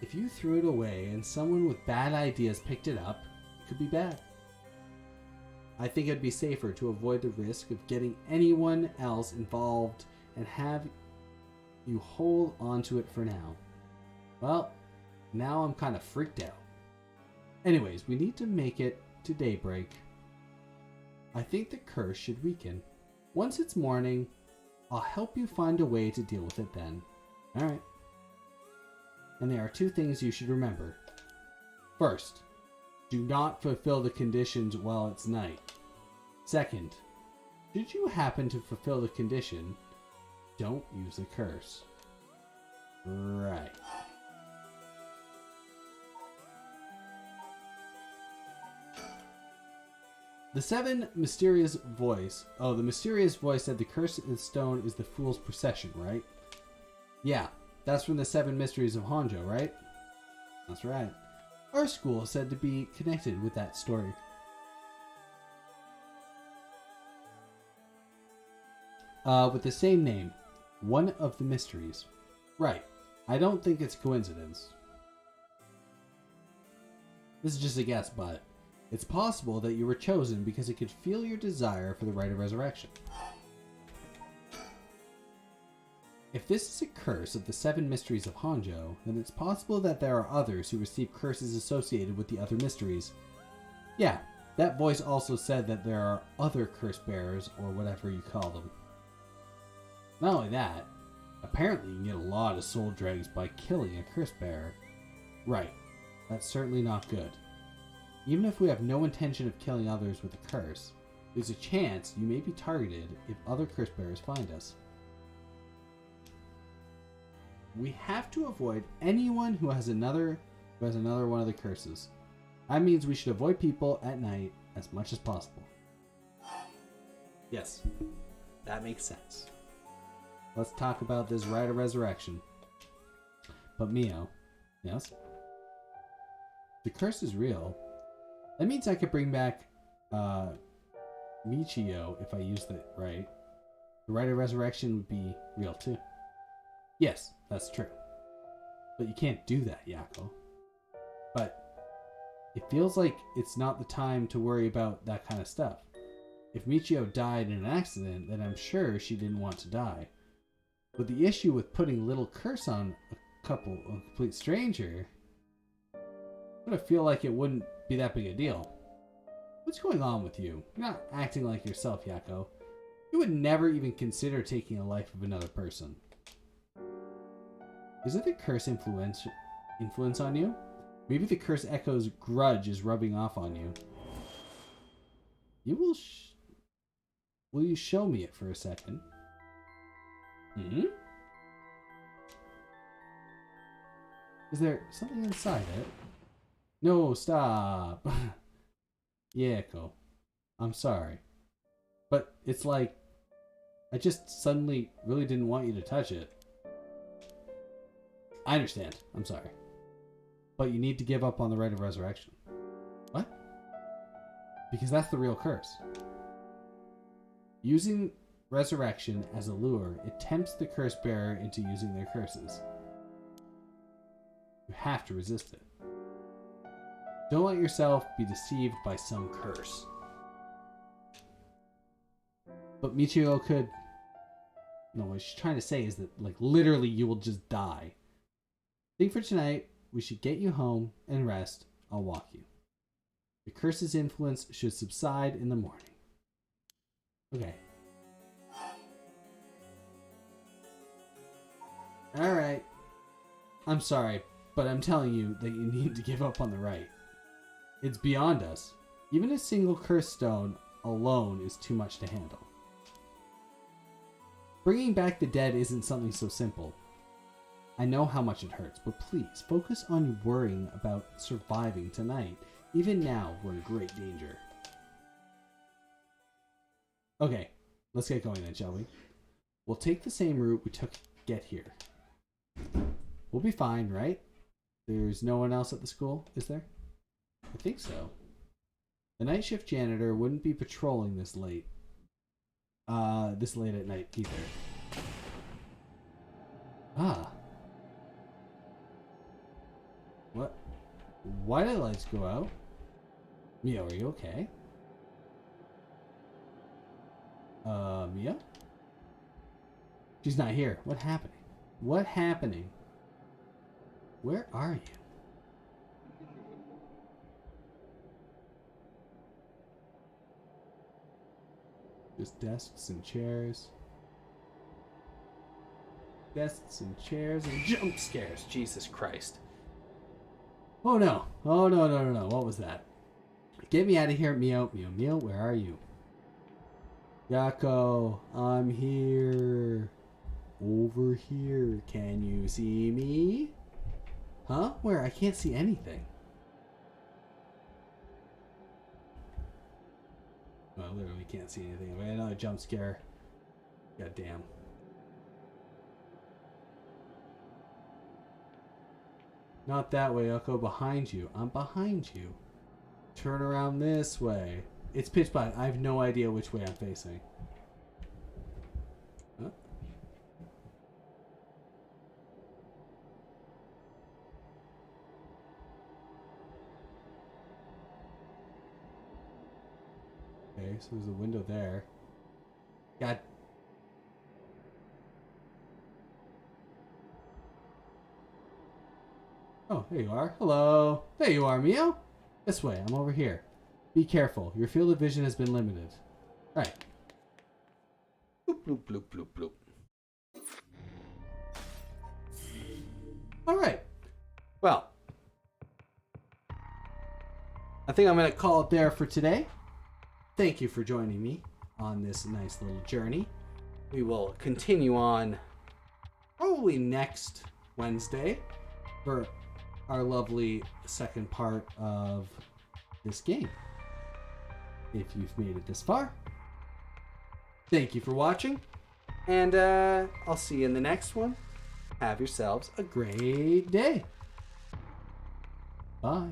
If you threw it away and someone with bad ideas picked it up, it could be bad. I think it'd be safer to avoid the risk of getting anyone else involved and have you hold onto it for now. Well, now I'm kind of freaked out. Anyways, we need to make it to daybreak. I think the curse should weaken. Once it's morning, I'll help you find a way to deal with it then. Alright. And there are two things you should remember. First, do not fulfill the conditions while it's night. Second, should you happen to fulfill the condition, don't use the curse. Right. The seven mysterious voice. Oh, the mysterious voice said the curse in stone is the fool's procession, right? Yeah, that's from the seven mysteries of Honjo, right? That's right. Our school is said to be connected with that story. With the same name. One of the mysteries. Right. I don't think it's coincidence. This is just a guess, but it's possible that you were chosen because it could feel your desire for the rite of resurrection. If this is a curse of the seven mysteries of Honjo, then it's possible that there are others who receive curses associated with the other mysteries. Yeah, that voice also said that there are other curse bearers, or whatever you call them. Not only that, apparently you can get a lot of soul dregs by killing a curse bearer. Right, that's certainly not good. Even if we have no intention of killing others with a curse, there's a chance you may be targeted if other curse bearers find us. We have to avoid anyone who has another one of the curses. That means we should avoid people at night as much as possible. Yes, that makes sense. Let's talk about this rite of resurrection. But Mio, yes? The curse is real. That means I could bring back Michio if I used it right. The rite of resurrection would be real too. Yes, that's true. But you can't do that, Yako. But it feels like it's not the time to worry about that kind of stuff. If Michio died in an accident, then I'm sure she didn't want to die. But the issue with putting little curse on a complete stranger, I feel like it wouldn't be that big a deal. What's going on with you? You're not acting like yourself, Yako. You would never even consider taking a life of another person. Is it the curse influence on you? Maybe the curse echo's grudge is rubbing off on you. Will you show me it for a second? Is there something inside it? No, stop. Yeah, Echo. I'm sorry. But it's like, I just suddenly really didn't want you to touch it. I understand. I'm sorry. But you need to give up on the right of resurrection. What? Because that's the real curse. Using resurrection as a lure, it tempts the curse bearer into using their curses. You have to resist it. Don't let yourself be deceived by some curse. But Michio could... No, what she's trying to say is that, like, literally you will just die. I think for tonight, we should get you home and rest. I'll walk you. The curse's influence should subside in the morning. Okay. Alright. I'm sorry, but I'm telling you that you need to give up on the right. It's beyond us. Even a single curse stone alone is too much to handle. Bringing back the dead isn't something so simple. I know how much it hurts, but please focus on worrying about surviving tonight. Even now, we're in great danger. Okay, let's get going then, shall we? We'll take the same route we took to get here. We'll be fine, right? There's no one else at the school, is there? I think so. The night shift janitor wouldn't be patrolling this late at night either. Ah. What? Why did the lights go out? Mia, are you okay? Mia? She's not here. What happened? What happening? Where are you? Just desks and chairs. Desks and chairs and jump scares. Jesus Christ. Oh no. Oh no, no, no, no. What was that? Get me out of here. Mio, Mio, Mio, where are you? Yako, I'm here. Over here. Can you see me? Huh? Where? I can't see anything. I literally can't see anything. Wait, another jump scare. God damn. Not that way, Yako. Behind you. I'm behind you. Turn around this way. It's pitch black. I have no idea which way I'm facing. Huh? Okay, so there's a window there. God. Oh, there you are. Hello. There you are, Mio. This way. I'm over here. Be careful. Your field of vision has been limited. Alright. Bloop, bloop, bloop, bloop, bloop. Alright. Well. I think I'm going to call it there for today. Thank you for joining me on this nice little journey. We will continue on probably next Wednesday for our lovely second part of this game. If you've made it this far, thank you for watching, and I'll see you in the next one. Have yourselves a great day. Bye.